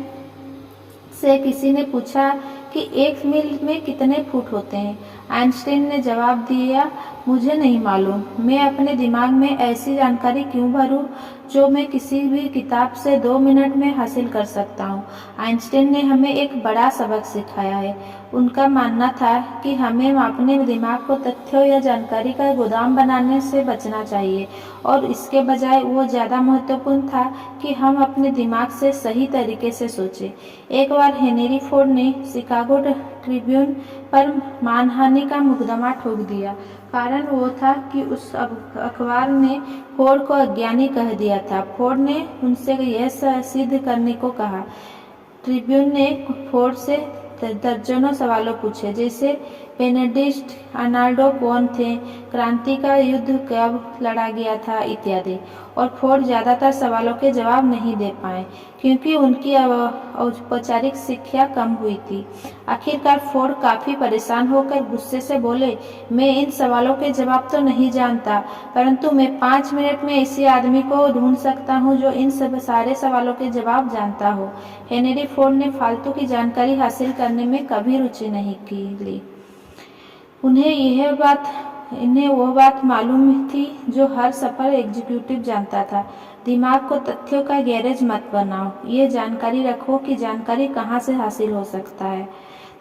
से किसी ने पूछा कि एक मील में कितने फुट होते हैं। आइंस्टाइन ने जवाब दिया, मुझे नहीं मालूम। मैं अपने दिमाग में ऐसी जानकारी क्यों भरूं जो मैं किसी भी किताब से 2 मिनट में हासिल कर सकता हूं। आइंस्टाइन ने हमें एक बड़ा सबक सिखाया है। उनका मानना था कि हमें अपने दिमाग को तथ्यों या जानकारी का गोदाम बनाने से बचना चाहिए, और इसके बजाय वो ज़्यादा महत्वपूर्ण था कि हम अपने दिमाग से सही तरीके से सोचें। एक बार हेनरी फोर्ड ने शिकागो ट्रिब्यून पर मानहानि का मुकदमा ठोक दिया। कारण वो था कि उस अखबार ने फोर्ड को अज्ञानी कह दिया था। फोर्ड ने उनसे यह सिद्ध करने को कहा। ट्रिब्यून ने फोर्ड से दर्जनों सवालों पूछे, जैसे बेनेडिक्ट आर्नल्ड कौन थे, क्रांति का युद्ध कब लड़ा गया था, इत्यादि। और फोर्ड ज्यादातर सवालों के जवाब नहीं दे पाए क्योंकि उनकी औपचारिक शिक्षा कम हुई थी। आखिरकार फोर्ड काफी परेशान होकर गुस्से से बोले, मैं इन सवालों के जवाब तो नहीं जानता, परंतु मैं 5 मिनट में ऐसे आदमी को ढूंढ सकता हूँ जो इन सारे सवालों के जवाब जानता हो। हेनरी फोर्ड ने फालतू की जानकारी हासिल करने में कभी रुचि नहीं ली। इन्हें वो बात मालूम थी जो हर सफल एग्जीक्यूटिव जानता था। दिमाग को तथ्यों का गैरेज मत बनाओ। ये जानकारी रखो कि जानकारी कहाँ से हासिल हो सकता है।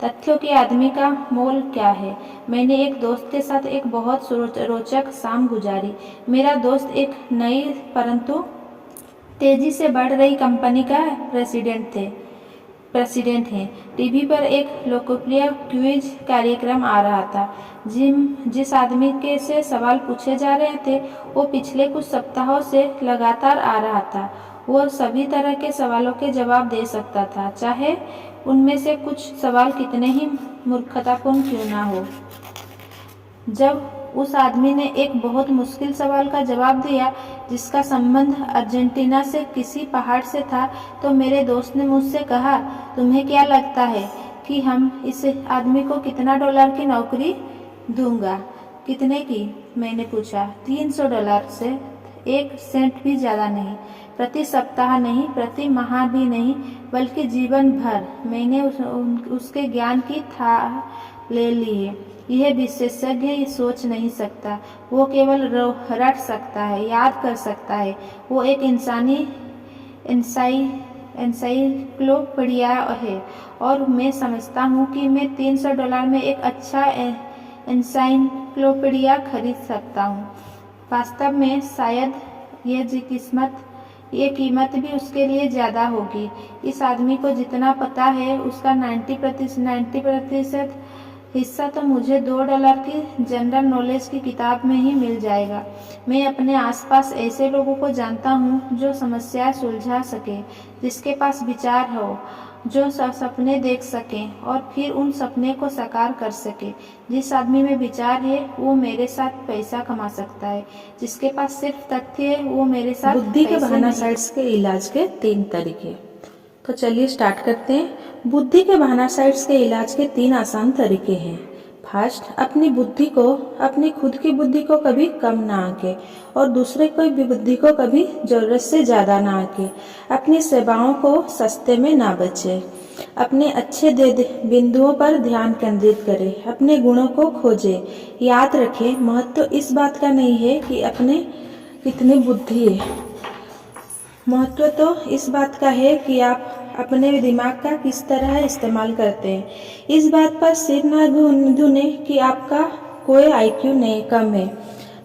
तथ्यों के आदमी का मोल क्या है। मैंने एक दोस्त के साथ एक बहुत रोचक शाम गुजारी। मेरा दोस्त एक नई परंतु तेजी से बढ़ रही कंपनी का प्रेसिडेंट है। टीवी पर एक लोकप्रिय क्विज कार्यक्रम आ रहा था। जिस आदमी के से सवाल पूछे जा रहे थे वो पिछले कुछ सप्ताहों से लगातार आ रहा था। वो सभी तरह के सवालों के जवाब दे सकता था, चाहे उनमें से कुछ सवाल कितने ही मूर्खतापूर्ण क्यों ना हो। जब उस आदमी ने एक बहुत मुश्किल सवाल का जवाब दिया जिसका संबंध अर्जेंटीना से किसी पहाड़ से था, तो मेरे दोस्त ने मुझसे कहा, तुम्हें क्या लगता है कि हम इस आदमी को कितना $, की नौकरी दूंगा। कितने की? मैंने पूछा। $300 से 1 सेंट भी ज्यादा नहीं। प्रति सप्ताह नहीं, प्रति माह भी नहीं, बल्कि जीवन भर। मैंने उसके ज्ञान की था ले ली है। यह विशेषज्ञ सोच नहीं सकता, वो केवल रट सकता है, याद कर सकता है। वो एक इंसानी एनसाइक्लोपीडिया है और मैं समझता हूँ कि मैं $300 में एक अच्छा एनसाइक्लोपीडिया खरीद सकता हूँ। वास्तव में शायद ये कीमत भी उसके लिए ज़्यादा होगी। इस आदमी को जितना पता है उसका 90% हिस्सा तो मुझे $2 की जनरल नॉलेज की किताब में ही मिल जाएगा। मैं अपने आसपास ऐसे लोगों को जानता हूँ जो समस्याएं सुलझा सके, जिसके पास विचार हो, जो सपने देख सकें और फिर उन सपने को साकार कर सके। जिस आदमी में विचार है वो मेरे साथ पैसा कमा सकता है, जिसके पास सिर्फ तथ्य है वो मेरे साथ
बुद्धि के
पैसे
बहाना
नहीं।
साइट्स के इलाज के 3 तरीके। तो चलिए स्टार्ट करते हैं। बुद्धि के बहाना साइट्स के इलाज के 3 आसान तरीके हैं। फर्स्ट, अपनी खुद की बुद्धि को कभी कम ना आंके और दूसरे कोई भी बुद्धि को कभी जरूरत से ज़्यादा ना आंके। अपनी सेवाओं को सस्ते में ना बेचे। अपने अच्छे बिंदुओं पर ध्यान केंद्रित करें। अपने गुणों को खोजें। याद रखें, महत्व इस बात का नहीं है कि अपने कितनी बुद्धि है, महत्व तो इस बात का है कि आप अपने दिमाग का किस तरह इस्तेमाल करते हैं। इस बात पर सिर न धुने कि आपका कोई IQ नहीं कम है,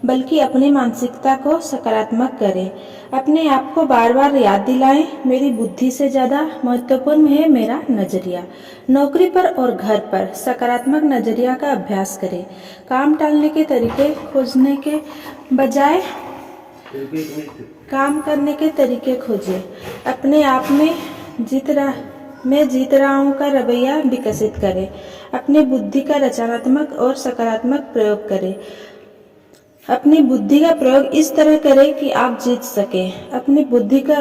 बल्कि अपनी मानसिकता को सकारात्मक करें। अपने आप को बार बार याद दिलाएं, मेरी बुद्धि से ज़्यादा महत्वपूर्ण है मेरा नज़रिया। नौकरी पर और घर पर सकारात्मक नज़रिया का अभ्यास करें। काम टालने के तरीके खोजने के बजाय काम करने के तरीके खोजें। अपने आप में जीत रहा हूँ का रवैया विकसित करें। अपनी बुद्धि का रचनात्मक और सकारात्मक प्रयोग करें। अपनी बुद्धि का प्रयोग इस तरह करें कि आप जीत सकें। अपनी बुद्धि का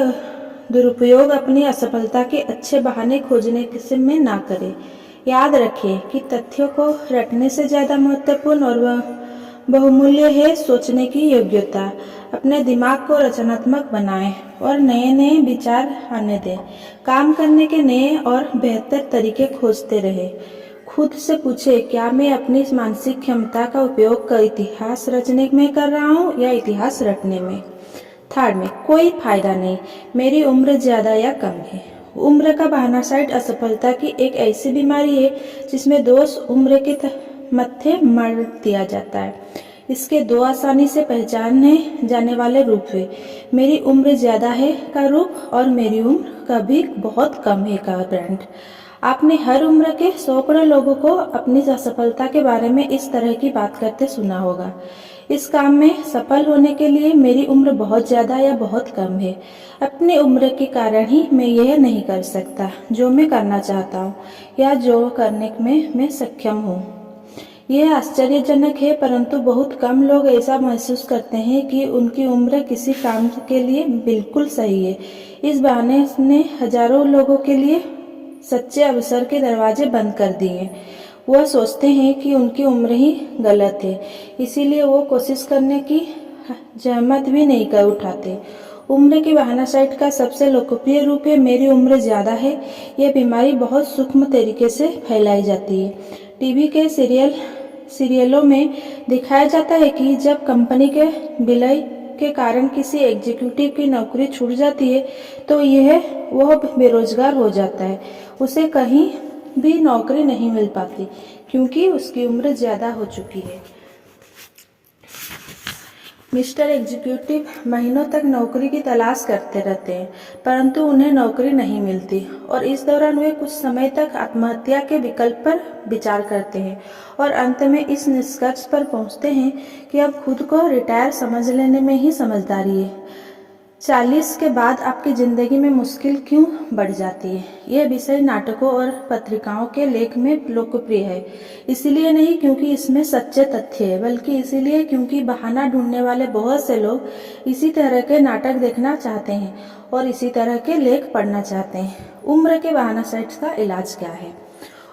दुरुपयोग अपनी असफलता के अच्छे बहाने खोजने में ना करें। याद रखें कि तथ्यों को रटने से ज़्यादा महत्वपूर्ण और बहुमूल्य है सोचने की योग्यता। अपने दिमाग को रचनात्मक बनाएं और नए नए विचार आने दें। काम करने के नए और बेहतर तरीके खोजते रहें। खुद से पूछें, क्या मैं अपनी मानसिक क्षमता का उपयोग इतिहास रचने में कर रहा हूँ या इतिहास रटने में। थर्ड में, कोई फायदा नहीं, मेरी उम्र ज़्यादा या कम है। उम्र का बहाना साइट असफलता की एक ऐसी बीमारी है जिसमें दोष उम्र के मत्थे मर दिया जाता है। इसके 2 आसानी से पहचाने जाने वाले रूप है, मेरी उम्र ज़्यादा है का रूप और मेरी उम्र कभी बहुत कम है का ब्रांड। आपने हर उम्र के सैकड़ों लोगों को अपनी असफलता के बारे में इस तरह की बात करते सुना होगा। इस काम में सफल होने के लिए मेरी उम्र बहुत ज़्यादा या बहुत कम है। अपनी उम्र के कारण ही मैं यह नहीं कर सकता जो मैं करना चाहता हूँ या जो करने में मैं सक्षम हूँ। यह आश्चर्यजनक है, परंतु बहुत कम लोग ऐसा महसूस करते हैं कि उनकी उम्र किसी काम के लिए बिल्कुल सही है। इस बहाने ने हजारों लोगों के लिए सच्चे अवसर के दरवाजे बंद कर दिए। वह सोचते हैं कि उनकी उम्र ही गलत है, इसीलिए वो कोशिश करने की जहमत भी नहीं कर उठाते। उम्र के बहाना साइट का सबसे लोकप्रिय रूप है मेरी उम्र ज़्यादा है। यह बीमारी बहुत सूक्ष्म तरीके से फैलाई जाती है। टीवी के सीरियलों में दिखाया जाता है कि जब कंपनी के विलय के कारण किसी एग्जीक्यूटिव की नौकरी छूट जाती है तो वह बेरोजगार हो जाता है। उसे कहीं भी नौकरी नहीं मिल पाती क्योंकि उसकी उम्र ज़्यादा हो चुकी है। मिस्टर एग्जीक्यूटिव महीनों तक नौकरी की तलाश करते रहते हैं, परंतु उन्हें नौकरी नहीं मिलती और इस दौरान वे कुछ समय तक आत्महत्या के विकल्प पर विचार करते हैं और अंत में इस निष्कर्ष पर पहुंचते हैं कि अब खुद को रिटायर समझ लेने में ही समझदारी है। 40 के बाद आपकी ज़िंदगी में मुश्किल क्यों बढ़ जाती है? यह विषय नाटकों और पत्रिकाओं के लेख में लोकप्रिय है, इसलिए नहीं क्योंकि इसमें सच्चे तथ्य है, बल्कि इसीलिए क्योंकि बहाना ढूंढने वाले बहुत से लोग इसी तरह के नाटक देखना चाहते हैं और इसी तरह के लेख पढ़ना चाहते हैं। उम्र के बहाना साइट्स का इलाज क्या है?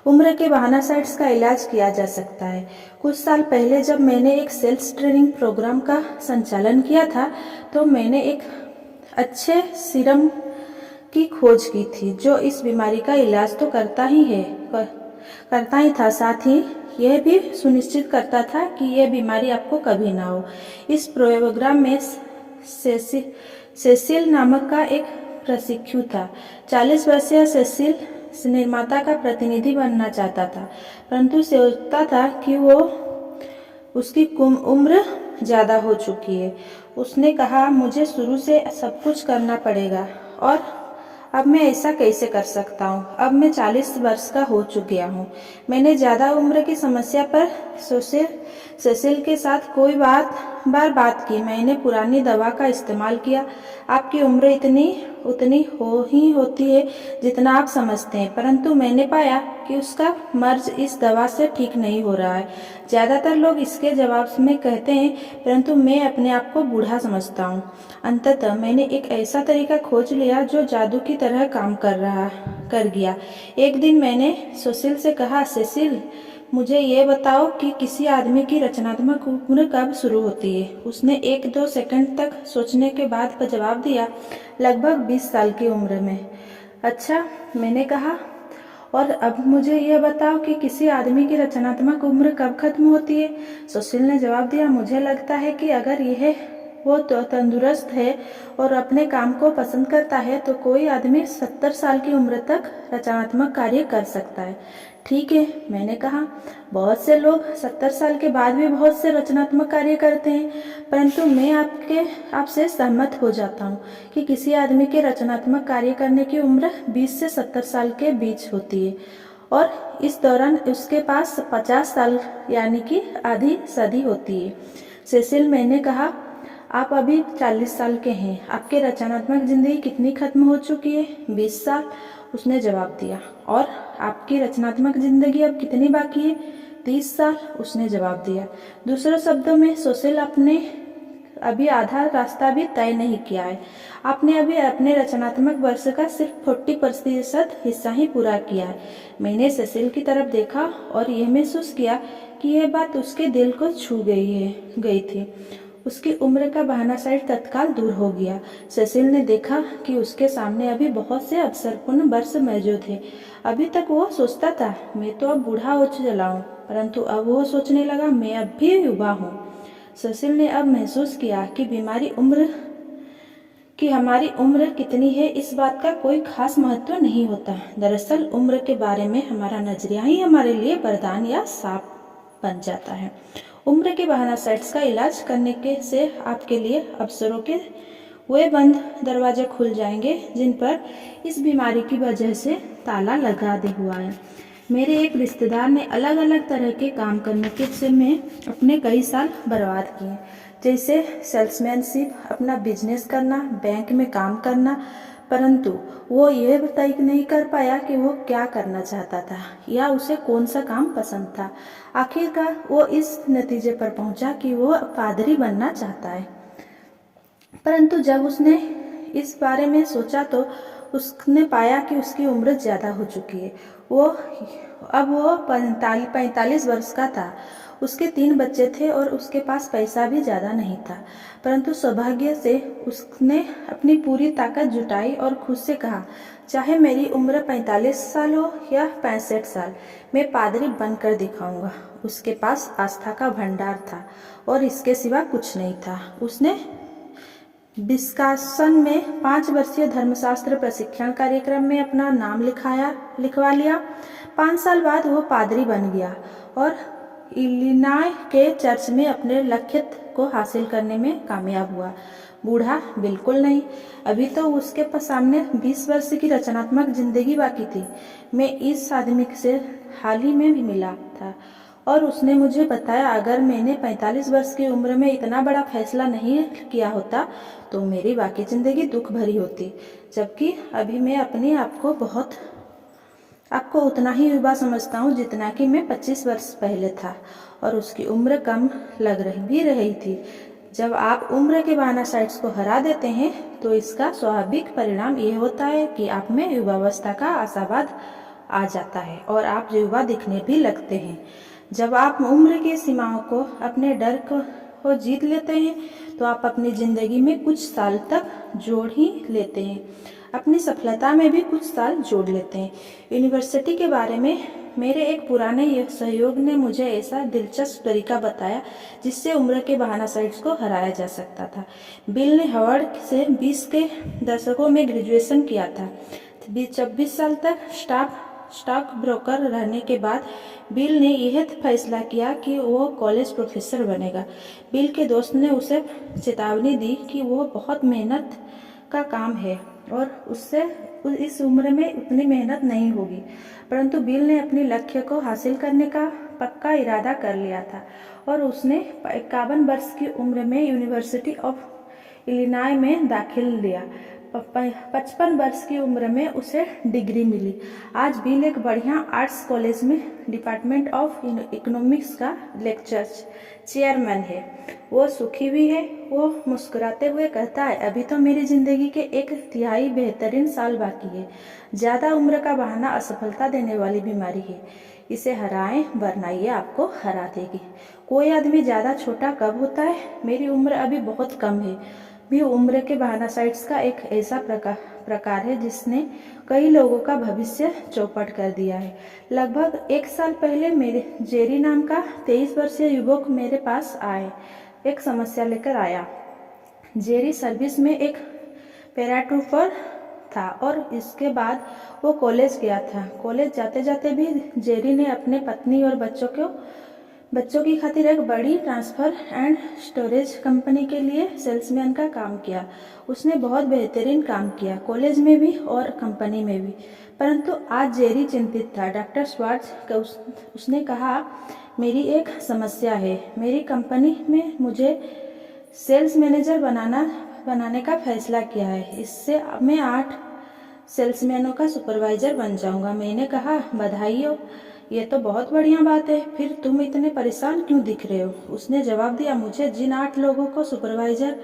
उम्र के बहाना साइट्स का इलाज किया जा सकता है। कुछ साल पहले जब मैंने एक सेल्स ट्रेनिंग प्रोग्राम का संचालन किया था तो मैंने एक अच्छे सीरम की खोज की थी जो इस बीमारी का इलाज तो करता ही था, साथ ही यह भी सुनिश्चित करता था कि यह बीमारी आपको कभी ना हो। इस प्रोग्राम में सेसिल नामक का एक प्रशिक्षु था। 40 वर्षीय सेसिल निर्माता का प्रतिनिधि बनना चाहता था, परंतु सोचता था कि उसकी उम्र ज़्यादा हो चुकी है। उसने कहा, मुझे शुरू से सब कुछ करना पड़ेगा और अब मैं ऐसा कैसे कर सकता हूँ। अब मैं 40 वर्ष का हो चुका हूँ। मैंने ज़्यादा उम्र की समस्या पर सेसिल के साथ कई बार बात की। मैंने पुरानी दवा का इस्तेमाल किया। आपकी उम्र उतनी ही होती है जितना आप समझते हैं, परंतु मैंने पाया कि उसका मर्ज इस दवा से ठीक नहीं हो रहा है। ज़्यादातर लोग इसके जवाब में कहते हैं, परंतु मैं अपने आप को बूढ़ा समझता हूँ। अंततः मैंने एक ऐसा तरीका खोज लिया जो जादू की तरह काम कर गया। एक दिन मैंने सेसिल से कहा, सेसिल, मुझे ये बताओ कि किसी आदमी की रचनात्मक उम्र कब शुरू होती है। उसने 1-2 सेकंड तक सोचने के बाद जवाब दिया, लगभग 20 साल की उम्र में। अच्छा, मैंने कहा, और अब मुझे यह बताओ कि किसी आदमी की रचनात्मक उम्र कब खत्म होती है। सेसिल ने जवाब दिया, मुझे लगता है कि अगर वो तंदुरुस्त है और अपने काम को पसंद करता है तो कोई आदमी 70 साल की उम्र तक रचनात्मक कार्य कर सकता है। ठीक है, मैंने कहा, बहुत से लोग 70 साल के बाद भी बहुत से रचनात्मक कार्य करते हैं, परंतु मैं आपसे सहमत हो जाता हूँ कि किसी आदमी के रचनात्मक कार्य करने की उम्र 20 से 70 साल के बीच होती है और इस दौरान उसके पास 50 साल यानी कि आधी सदी होती है। सेसिल, मैंने कहा, आप अभी 40 साल के हैं। आपके रचनात्मक जिंदगी कितनी खत्म हो चुकी है? 20 साल, उसने जवाब दिया। और आपकी रचनात्मक जिंदगी अब कितनी बाकी है? 30 साल, उसने जवाब दिया। दूसरे शब्दों में, सेसिल, आपने अभी आधा रास्ता भी तय नहीं किया है। आपने अभी अपने रचनात्मक वर्ष का सिर्फ 40% हिस्सा ही पूरा किया है। मैंने सेसिल की तरफ देखा और यह महसूस किया कि यह बात उसके दिल को छू गई थी। उसकी उम्र का बहाना शायद तत्काल दूर हो गया। सेसिल ने देखा कि उसके सामने अभी बहुत से अवसरपूर्ण वर्ष मौजूद थे। अभी तक वो सोचता था, मैं तो अब बूढ़ा हो चला हूँ, परंतु अब वो सोचने लगा, मैं अब भी युवा हूँ। सेसिल ने अब महसूस किया कि हमारी उम्र कितनी है इस बात का कोई खास महत्व नहीं होता। दरअसल उम्र के बारे में हमारा नजरिया ही हमारे लिए वरदान या शाप बन जाता है। उम्र के बहाना साइट्स का इलाज करने से आपके लिए अवसरों के वे बंद दरवाजे खुल जाएंगे जिन पर इस बीमारी की वजह से ताला लगा दे हुआ है। मेरे एक रिश्तेदार ने अलग अलग तरह के काम करने के में अपने कई साल बर्बाद किए, जैसे सेल्समैनशिप, अपना बिजनेस करना, बैंक में काम करना, परंतु वो ये तय नहीं कर पाया कि वो क्या करना चाहता था या उसे कौन सा काम पसंद था। आखिरकार वो इस नतीजे पर पहुंचा कि वो पादरी बनना चाहता है, परंतु जब उसने इस बारे में सोचा तो उसने पाया कि उसकी उम्र ज़्यादा हो चुकी है। अब वो 45 वर्ष का था। उसके 3 बच्चे थे और उसके पास पैसा भी ज़्यादा नहीं था, परंतु सौभाग्य से उसने अपनी पूरी ताकत जुटाई और खुद से कहा, चाहे मेरी उम्र 45 साल हो या 65 साल, मैं पादरी बनकर दिखाऊंगा। उसके पास आस्था का भंडार था और इसके सिवा कुछ नहीं था। उसने विस्कॉन्सिन में 5 वर्षीय धर्मशास्त्र प्रशिक्षण कार्यक्रम में अपना नाम लिखवा लिया। 5 साल बाद वो पादरी बन गया और इलिनॉय के चर्च में अपने लक्ष्य को हासिल करने में कामयाब हुआ। बूढ़ा बिल्कुल नहीं, अभी तो उसके सामने 20 वर्ष की रचनात्मक जिंदगी बाकी थी। मैं इस आदमी से हाल ही में भी मिला था और उसने मुझे बताया, अगर मैंने 45 वर्ष की उम्र में इतना बड़ा फैसला नहीं किया होता तो मेरी बाकी जिंदगी दुख भरी होती, जबकि अभी मैं अपने आपको उतना ही युवा समझता हूँ जितना कि मैं 25 वर्ष पहले था। और उसकी उम्र कम लग रही थी। जब आप उम्र के बहाना साइट्स को हरा देते हैं तो इसका स्वाभाविक परिणाम यह होता है कि आप में युवावस्था का आशावाद आ जाता है और आप युवा दिखने भी लगते हैं। जब आप उम्र की सीमाओं को, अपने डर को जीत लेते हैं तो आप अपनी जिंदगी में कुछ साल तक जोड़ ही लेते हैं, अपनी सफलता में भी कुछ साल जोड़ लेते हैं। यूनिवर्सिटी के बारे में मेरे एक पुराने सहयोग ने मुझे ऐसा दिलचस्प तरीका बताया जिससे उम्र के बहानासाइड्स को हराया जा सकता था। बिल ने हार्वर्ड से 20 के दशकों में ग्रेजुएशन किया था। 26 साल तक स्टॉक ब्रोकर रहने के बाद बिल ने यह फैसला किया कि वो कॉलेज प्रोफेसर बनेगा। बिल के दोस्त ने उसे चेतावनी दी कि वो बहुत मेहनत का काम है और उससे इस उम्र में उतनी मेहनत नहीं होगी, परंतु बिल ने अपने लक्ष्य को हासिल करने का पक्का इरादा कर लिया था और उसने 51 वर्ष की उम्र में यूनिवर्सिटी ऑफ इलिनॉय में दाखिल लिया। 55 वर्ष की उम्र में उसे डिग्री मिली। आज बिल एक बढ़िया आर्ट्स कॉलेज में डिपार्टमेंट ऑफ इकोनॉमिक्स का लेक्चर चेयरमैन है। वो सुखी भी है। वो मुस्कुराते हुए कहता है, अभी तो मेरी जिंदगी के 1/3 बेहतरीन साल बाकी है। ज़्यादा उम्र का बहाना असफलता देने वाली बीमारी है। इसे हराएं वरना ये आपको हरा देगी। कोई आदमी ज़्यादा छोटा कब होता है? मेरी उम्र अभी बहुत कम है भी उम्र के बहानासाइड्स का एक ऐसा प्रकार है जिसने कई लोगों का भविष्य चौपट कर दिया है। लगभग 1 साल पहले मेरे जेरी नाम का 23 वर्षीय युवक मेरे पास एक समस्या लेकर आया। जेरी सर्विस में एक पैराट्रूपर था और इसके बाद वो कॉलेज गया था। कॉलेज जाते जाते भी जेरी ने अपने पत्नी और बच्चों की खातिर एक बड़ी ट्रांसफर एंड स्टोरेज कंपनी के लिए सेल्समैन का काम किया। उसने बहुत बेहतरीन काम किया, कॉलेज में भी और कंपनी में भी। परंतु आज जेरी चिंतित था। डॉक्टर स्वार्ट्ज उसने कहा, मेरी एक समस्या है। मेरी कंपनी में मुझे सेल्स मैनेजर बनाने का फैसला किया है। इससे मैं 8 सेल्समैनों का सुपरवाइजर बन जाऊंगा। मैंने कहा, बधाई हो, ये तो बहुत बढ़िया बात है। फिर तुम इतने परेशान क्यों दिख रहे हो? उसने जवाब दिया, मुझे जिन 8 लोगों को सुपरवाइजर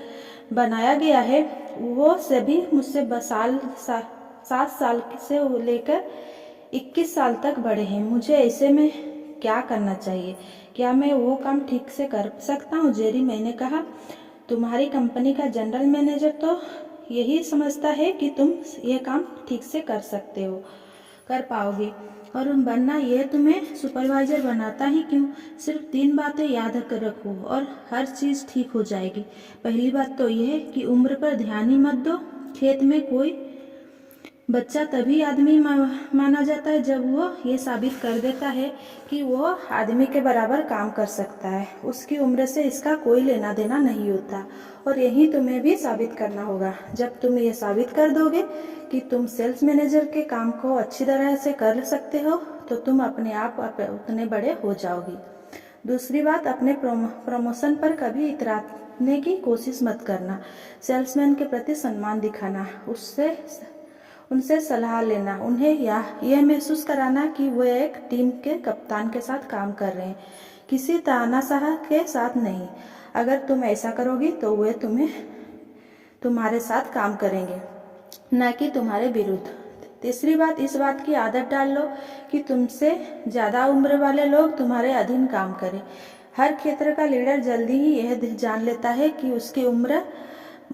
बनाया गया है वो सभी मुझसे 7 साल से लेकर 21 साल तक बड़े हैं। मुझे ऐसे में क्या करना चाहिए? क्या मैं वो काम ठीक से कर सकता हूँ? जेरी, मैंने कहा, तुम्हारी कंपनी का जनरल मैनेजर तो यही समझता है कि तुम ये काम ठीक से कर पाओगे, और वरना ये तुम्हें सुपरवाइजर बनाता ही क्यों? सिर्फ 3 बातें याद कर रखो और हर चीज़ ठीक हो जाएगी। पहली बात तो यह कि उम्र पर ध्यान ही मत दो। खेत में कोई बच्चा तभी आदमी माना जाता है जब वो ये साबित कर देता है कि वो आदमी के बराबर काम कर सकता है। उसकी उम्र से इसका कोई लेना देना नहीं होता, और यही तुम्हें भी साबित करना होगा। जब तुम ये साबित कर दोगे कि तुम सेल्स मैनेजर के काम को अच्छी तरह से कर सकते हो तो तुम अपने आप उतने बड़े हो जाओगी। दूसरी बात, अपने प्रमोशन पर कभी इतराने की कोशिश मत करना। सेल्समैन के प्रति सम्मान दिखाना, उनसे सलाह लेना, उन्हें यह महसूस कराना कि वे एक टीम के कप्तान के साथ काम कर रहे हैं, किसी तानाशाह के साथ नहीं। अगर तुम ऐसा करोगी तो वे तुम्हारे साथ काम करेंगे, न कि तुम्हारे विरुद्ध। तीसरी बात, इस बात की आदत डाल लो कि तुमसे ज़्यादा उम्र वाले लोग तुम्हारे अधीन काम करें। हर क्षेत्र का लीडर जल्दी ही यह जान लेता है कि उसकी उम्र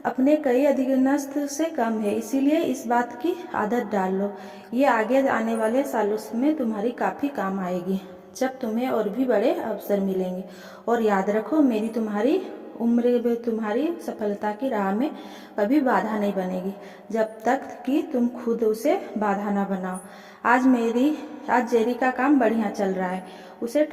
अपने कई अधीनस्थ से कम है, इसीलिए इस बात की आदत डाल लो। ये आगे आने वाले सालों में तुम्हारी काफ़ी काम आएगी, जब तुम्हें और भी बड़े अवसर मिलेंगे। और याद रखो, तुम्हारी उम्र तुम्हारी सफलता की राह में कभी बाधा नहीं बनेगी, जब तक कि तुम खुद उसे बाधा ना बनाओ। आज जेरी का काम बढ़िया चल रहा है। उसे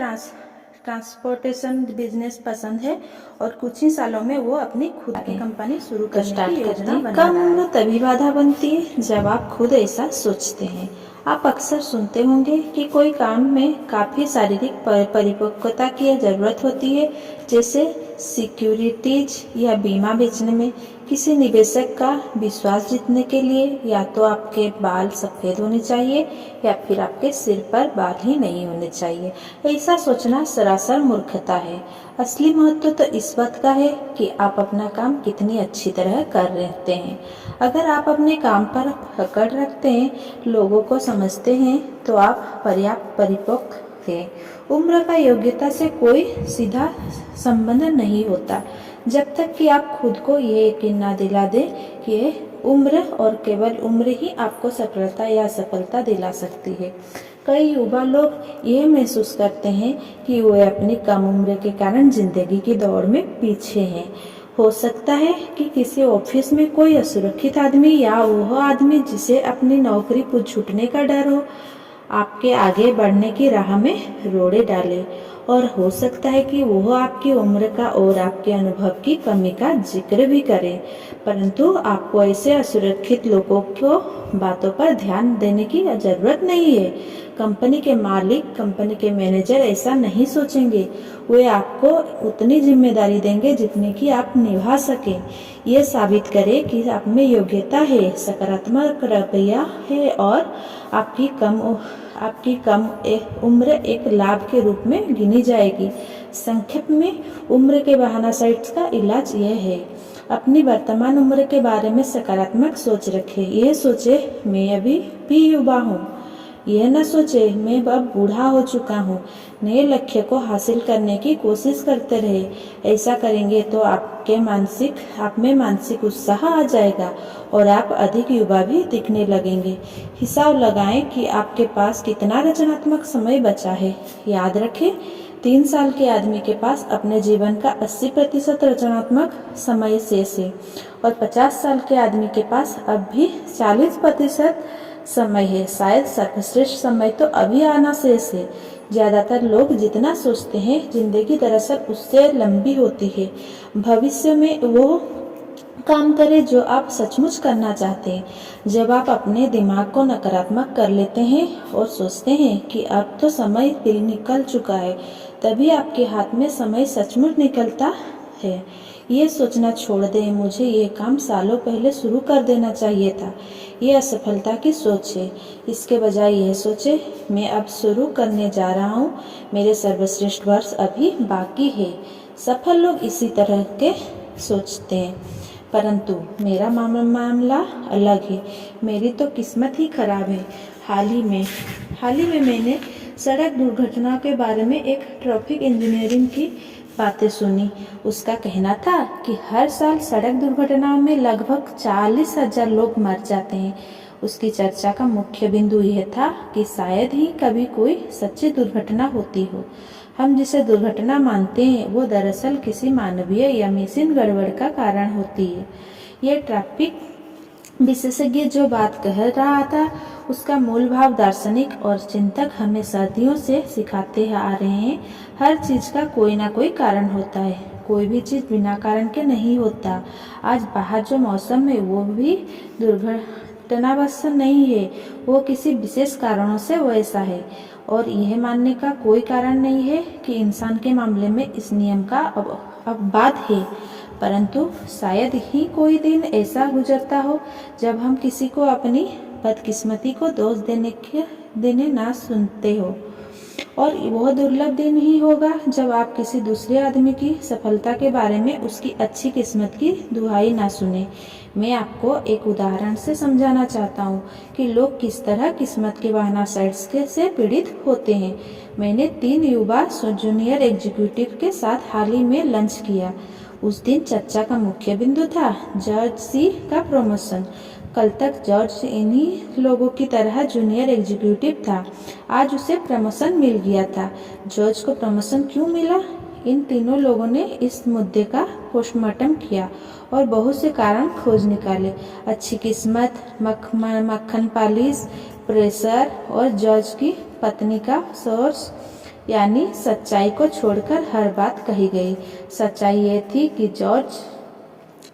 ट्रांसपोर्टेशन बिजनेस पसंद है और कुछ ही सालों में वो अपनी खुद की कंपनी शुरू करने की योजना बना रहा है।
कम तभी बाधा बनती है जब आप खुद ऐसा सोचते हैं। आप अक्सर सुनते होंगे कि कोई काम में काफ़ी शारीरिक परिपक्वता की जरूरत होती है, जैसे सिक्योरिटीज या बीमा बेचने में। किसी निवेशक का विश्वास जीतने के लिए या तो आपके बाल सफ़ेद होने चाहिए या फिर आपके सिर पर बाल ही नहीं होने चाहिए। ऐसा सोचना सरासर मूर्खता है। असली महत्व तो इस बात का है कि आप अपना काम कितनी अच्छी तरह कर रहे हैं। अगर आप अपने काम पर पकड़ रखते हैं, लोगों को समझते हैं, तो आप पर्याप्त परिपक्व हैं। उम्र का योग्यता से कोई सीधा संबंध नहीं होता, जब तक कि आप खुद को ये यकीन ना दिला दें कि उम्र और केवल उम्र ही आपको सफलता या असफलता दिला सकती है।
कई युवा लोग यह महसूस करते हैं कि वे अपनी कम उम्र के कारण जिंदगी की दौड़ में पीछे हैं। हो सकता है कि किसी ऑफिस में कोई असुरक्षित आदमी या वह आदमी जिसे अपनी नौकरी छूटने का डर हो, आपके आगे बढ़ने की राह में रोड़े डाले। और हो सकता है कि वह आपकी उम्र का और आपके अनुभव की कमी का जिक्र भी करे, परंतु आपको ऐसे असुरक्षित लोगों को बातों पर ध्यान देने की जरूरत नहीं है। कंपनी के मालिक, कंपनी के मैनेजर ऐसा नहीं सोचेंगे। वे आपको उतनी जिम्मेदारी देंगे जितनी कि आप निभा सकें। ये साबित करें कि आप में योग्यता है, सकारात्मक रवैया है और आपकी कम उम्र एक लाभ के रूप में गिनी जाएगी। संक्षेप में उम्र के बहाना साइट्स का इलाज यह है, अपनी वर्तमान उम्र के बारे में सकारात्मक सोच रखें। यह सोचे मैं अभी भी युवा हूँ, यह न सोचे मैं अब बूढ़ा हो चुका हूँ। नए लक्ष्य को हासिल करने की कोशिश करते रहे। ऐसा करेंगे तो आप में मानसिक उत्साह आ जाएगा और आप अधिक युवा भी दिखने लगेंगे। हिसाब लगाएं कि आपके पास कितना रचनात्मक समय बचा है। याद रखें, 3 साल के आदमी के पास अपने जीवन का 80% रचनात्मक समय शेष है और 50 साल के आदमी के पास अब भी 40% समय है। शायद सर्वश्रेष्ठ समय तो अभी आना शेष है। ज्यादातर लोग जितना सोचते हैं, जिंदगी दरअसल उससे लंबी होती है। भविष्य में वो काम करें जो आप सचमुच करना चाहते हैं। जब आप अपने दिमाग को नकारात्मक कर लेते हैं और सोचते हैं कि अब तो समय निकल चुका है, तभी आपके हाथ में समय सचमुच निकलता है। ये सोचना छोड़ दें, मुझे ये काम सालों पहले शुरू कर देना चाहिए था। ये असफलता की सोच है। इसके बजाय यह सोचे मैं अब शुरू करने जा रहा हूँ, मेरे सर्वश्रेष्ठ वर्ष अभी बाकी है। सफल लोग इसी तरह के सोचते हैं, परंतु मेरा मामला अलग है। मेरी तो किस्मत ही खराब है। हाल ही में मैंने सड़क दुर्घटना के बारे में एक ट्रैफिक इंजीनियरिंग की बातें सुनी। उसका कहना था कि हर साल सड़क दुर्घटनाओं में लगभग 40,000 लोग मर जाते हैं। उसकी चर्चा का मुख्य बिंदु यह था कि शायद ही कभी कोई सच्ची दुर्घटना होती हो। हम जिसे दुर्घटना मानते हैं वो दरअसल किसी मानवीय या मशीन गड़बड़ का कारण होती है। यह ट्रैफिक विशेषज्ञ जो बात कह रहा था, उसका मूल भाव दार्शनिक और चिंतक हमें सदियों से सिखाते आ रहे हैं। हर चीज का कोई ना कोई कारण होता है, कोई भी चीज बिना कारण के नहीं होता। आज बाहर जो मौसम है वो भी दुर्घटनावश नहीं है, वो किसी विशेष कारणों से वैसा है। और यह मानने का कोई कारण नहीं है कि इंसान के मामले में इस नियम का अपवाद है, परंतु शायद ही कोई दिन ऐसा गुजरता हो जब हम किसी को अपनी बदकिस्मती को दोष देने ना सुनते हो। और वह दुर्लभ दिन ही होगा जब आप किसी दूसरे आदमी की सफलता के बारे में उसकी अच्छी किस्मत की दुहाई ना सुने। मैं आपको एक उदाहरण से समझाना चाहता हूँ कि लोग किस तरह किस्मत के बहाना साइट्स से पीड़ित होते हैं। मैंने 3 युवा जूनियर एग्जीक्यूटिव के साथ हाल ही में लंच किया। उस दिन चर्चा का मुख्य बिंदु था जॉर्ज सी का प्रमोशन। कल तक जॉर्ज इन्हीं लोगों की तरह जूनियर एग्जीक्यूटिव था, आज उसे प्रमोशन मिल गया था। जॉर्ज को प्रमोशन क्यों मिला? इन तीनों लोगों ने इस मुद्दे का पोस्टमार्टम किया और बहुत से कारण खोज निकाले। अच्छी किस्मत, मक्खन पालिश, प्रेशर और जॉर्ज की पत्नी का सोर्स, यानी सच्चाई को छोड़कर हर बात कही गई। सच्चाई ये थी कि जॉर्ज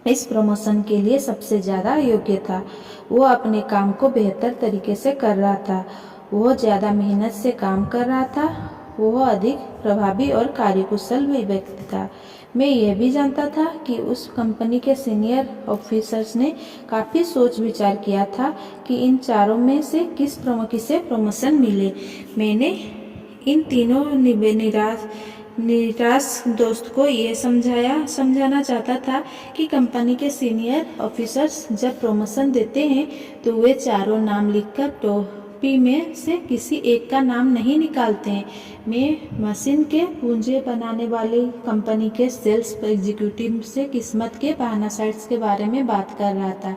इस प्रमोशन के लिए सबसे ज़्यादा योग्य था। वो अपने काम को बेहतर तरीके से कर रहा था, वो ज़्यादा मेहनत से काम कर रहा था, वो अधिक प्रभावी और कार्यकुशल व्यक्ति था। मैं यह भी जानता था कि उस कंपनी के सीनियर ऑफिसर्स ने काफ़ी सोच विचार किया था कि इन चारों में से किसे प्रमोशन मिले। मैंने इन तीनों निराश दोस्त को यह समझाना चाहता था कि कंपनी के सीनियर ऑफिसर्स जब प्रमोशन देते हैं तो वे चारों नाम लिखकर टोपी में से किसी एक का नाम नहीं निकालते हैं। मैं मशीन के पुंजे बनाने वाली कंपनी के सेल्स एग्जीक्यूटिव से किस्मत के बहाना साइट्स के बारे में बात कर रहा था।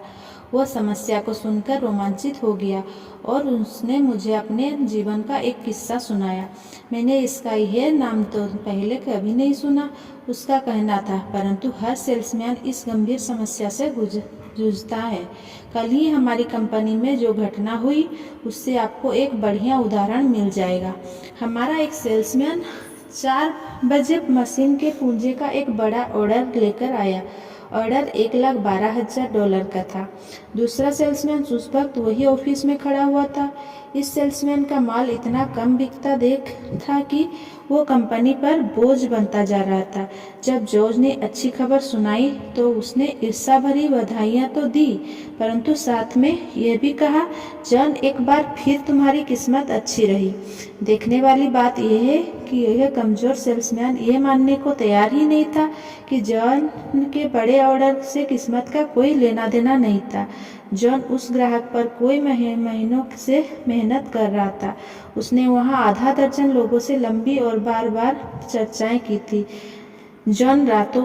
वह समस्या को सुनकर रोमांचित हो गया और उसने मुझे अपने जीवन का एक किस्सा सुनाया। मैंने इसका यह नाम तो पहले कभी नहीं सुना, उसका कहना था, परंतु हर सेल्समैन इस गंभीर समस्या से जूझता है। कल ही हमारी कंपनी में जो घटना हुई उससे आपको एक बढ़िया उदाहरण मिल जाएगा। हमारा एक सेल्समैन 4 बजे मशीन के पूंजे का एक बड़ा ऑर्डर लेकर आया। ऑर्डर $1,12,000 का था। दूसरा सेल्समैन उस वक्त वही ऑफिस में खड़ा हुआ था। इस सेल्समैन का माल इतना कम बिकता देख था कि वो कंपनी पर बोझ बनता जा रहा था। जब जॉर्ज ने अच्छी खबर सुनाई तो उसने ईर्ष्या भरी बधाइयाँ तो दी, परंतु साथ में यह भी कहा, जॉन, एक बार फिर तुम्हारी किस्मत अच्छी रही। देखने वाली बात यह है कि यह कमजोर सेल्समैन यह मानने को तैयार ही नहीं था कि जॉन के बड़े ऑर्डर से किस्मत का कोई लेना देना नहीं था। जॉन उस ग्राहक पर कोई महीनों से मेहनत कर रहा था। उसने वहां आधा दर्जन लोगों से लंबी और बार बार चर्चाएं की थी। जॉन रात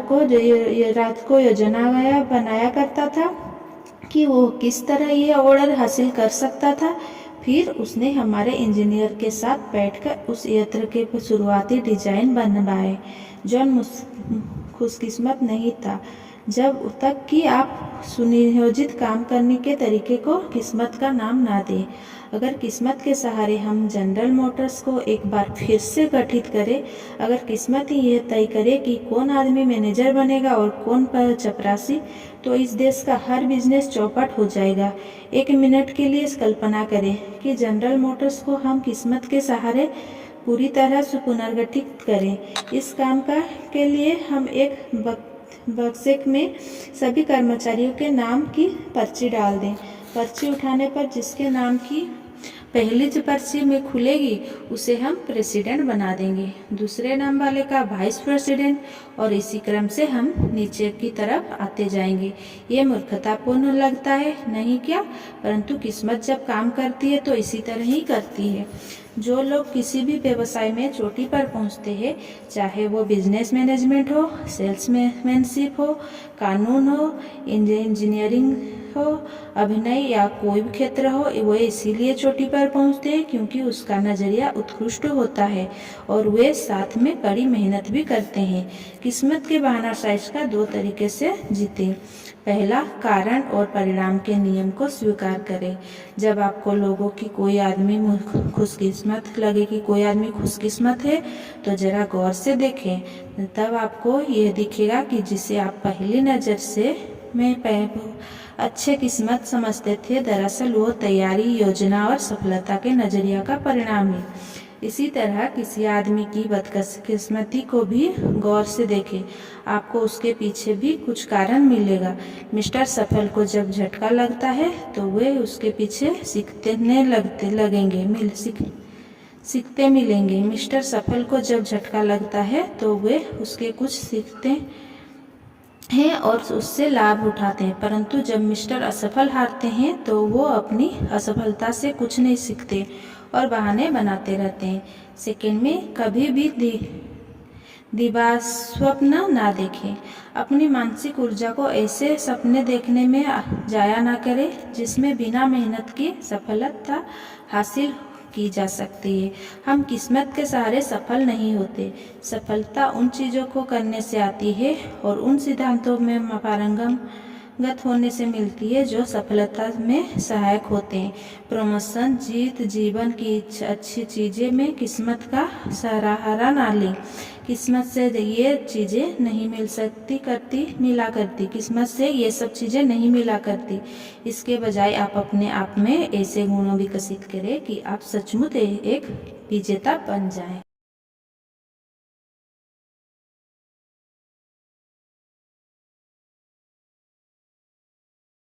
को योजना बनाया करता था कि वो किस तरह यह ऑर्डर हासिल कर सकता था। फिर उसने हमारे इंजीनियर के साथ बैठकर उस यंत्र के शुरुआती डिजाइन बनवाए। जॉन खुशकिस्मत नहीं था जब तक कि आप सुनियोजित काम करने के तरीके को किस्मत का नाम ना दें। अगर किस्मत के सहारे हम जनरल मोटर्स को एक बार फिर से गठित करें, अगर किस्मत ही यह तय करे कि कौन आदमी मैनेजर बनेगा और कौन चपरासी, तो इस देश का हर बिजनेस चौपट हो जाएगा। 1 मिनट के लिए कल्पना करें कि जनरल मोटर्स को हम किस्मत के सहारे पूरी तरह से पुनर्गठित करें। इस काम के लिए हम एक बक्से में सभी कर्मचारियों के नाम की पर्ची डाल दें। पर्ची उठाने पर जिसके नाम की पहली जो पर्ची में खुलेगी उसे हम प्रेसिडेंट बना देंगे, दूसरे नाम वाले का वाइस प्रेसिडेंट, और इसी क्रम से हम नीचे की तरफ आते जाएंगे। ये मूर्खतापूर्ण लगता है, नहीं क्या? परंतु किस्मत जब काम करती है तो इसी तरह ही करती है। जो लोग किसी भी व्यवसाय में चोटी पर पहुंचते हैं, चाहे वो बिजनेस मैनेजमेंट हो, सेल्समैनशिप हो, कानून हो, इंजीनियरिंग हो, अभिनय या कोई भी क्षेत्र हो, वो इसीलिए चोटी पर पहुंचते हैं क्योंकि उसका नजरिया उत्कृष्ट होता है और वे साथ में कड़ी मेहनत भी करते हैं। किस्मत के बहाना साइज का 2 तरीके से जीते। पहला, कारण और परिणाम के नियम को स्वीकार करें। जब आपको लोगों की कोई आदमी खुशकिस्मत लगे कि कोई आदमी खुशकिस्मत है तो जरा गौर से देखें, तब आपको यह दिखेगा कि जिसे आप पहली नज़र से अच्छे किस्मत समझते थे, दरअसल वो तैयारी, योजना और सफलता के नजरिया का परिणाम है। इसी तरह किसी आदमी की बदकिस्मती को भी गौर से देखें, आपको उसके पीछे भी कुछ कारण मिलेगा। मिस्टर सफल को जब झटका लगता है तो वे उसके पीछे सीखते मिलेंगे। मिस्टर सफल को जब झटका लगता है तो वे उसके कुछ सीखते हैं और उससे लाभ उठाते हैं, परंतु जब मिस्टर असफल हारते हैं तो वो अपनी असफलता से कुछ नहीं सीखते और बहाने बनाते रहते हैं। सेकंड में, कभी भी दिवास्वप्न ना देखें। अपनी मानसिक ऊर्जा को ऐसे सपने देखने में जाया ना करें जिसमें बिना मेहनत की सफलता हासिल की जा सकती है। हम किस्मत के सहारे सफल नहीं होते। सफलता उन चीज़ों को करने से आती है और उन सिद्धांतों में पारंगत होने से मिलती है जो सफलता में सहायक होते हैं। प्रमोशन, जीत, जीवन की अच्छी चीज़ें में किस्मत का सहारा ना लें। किस्मत से ये चीज़ें नहीं मिला करती। किस्मत से ये सब चीज़ें नहीं मिला करती। इसके बजाय आप अपने आप में ऐसे गुणों विकसित करें कि आप सचमुच एक विजेता बन जाएं।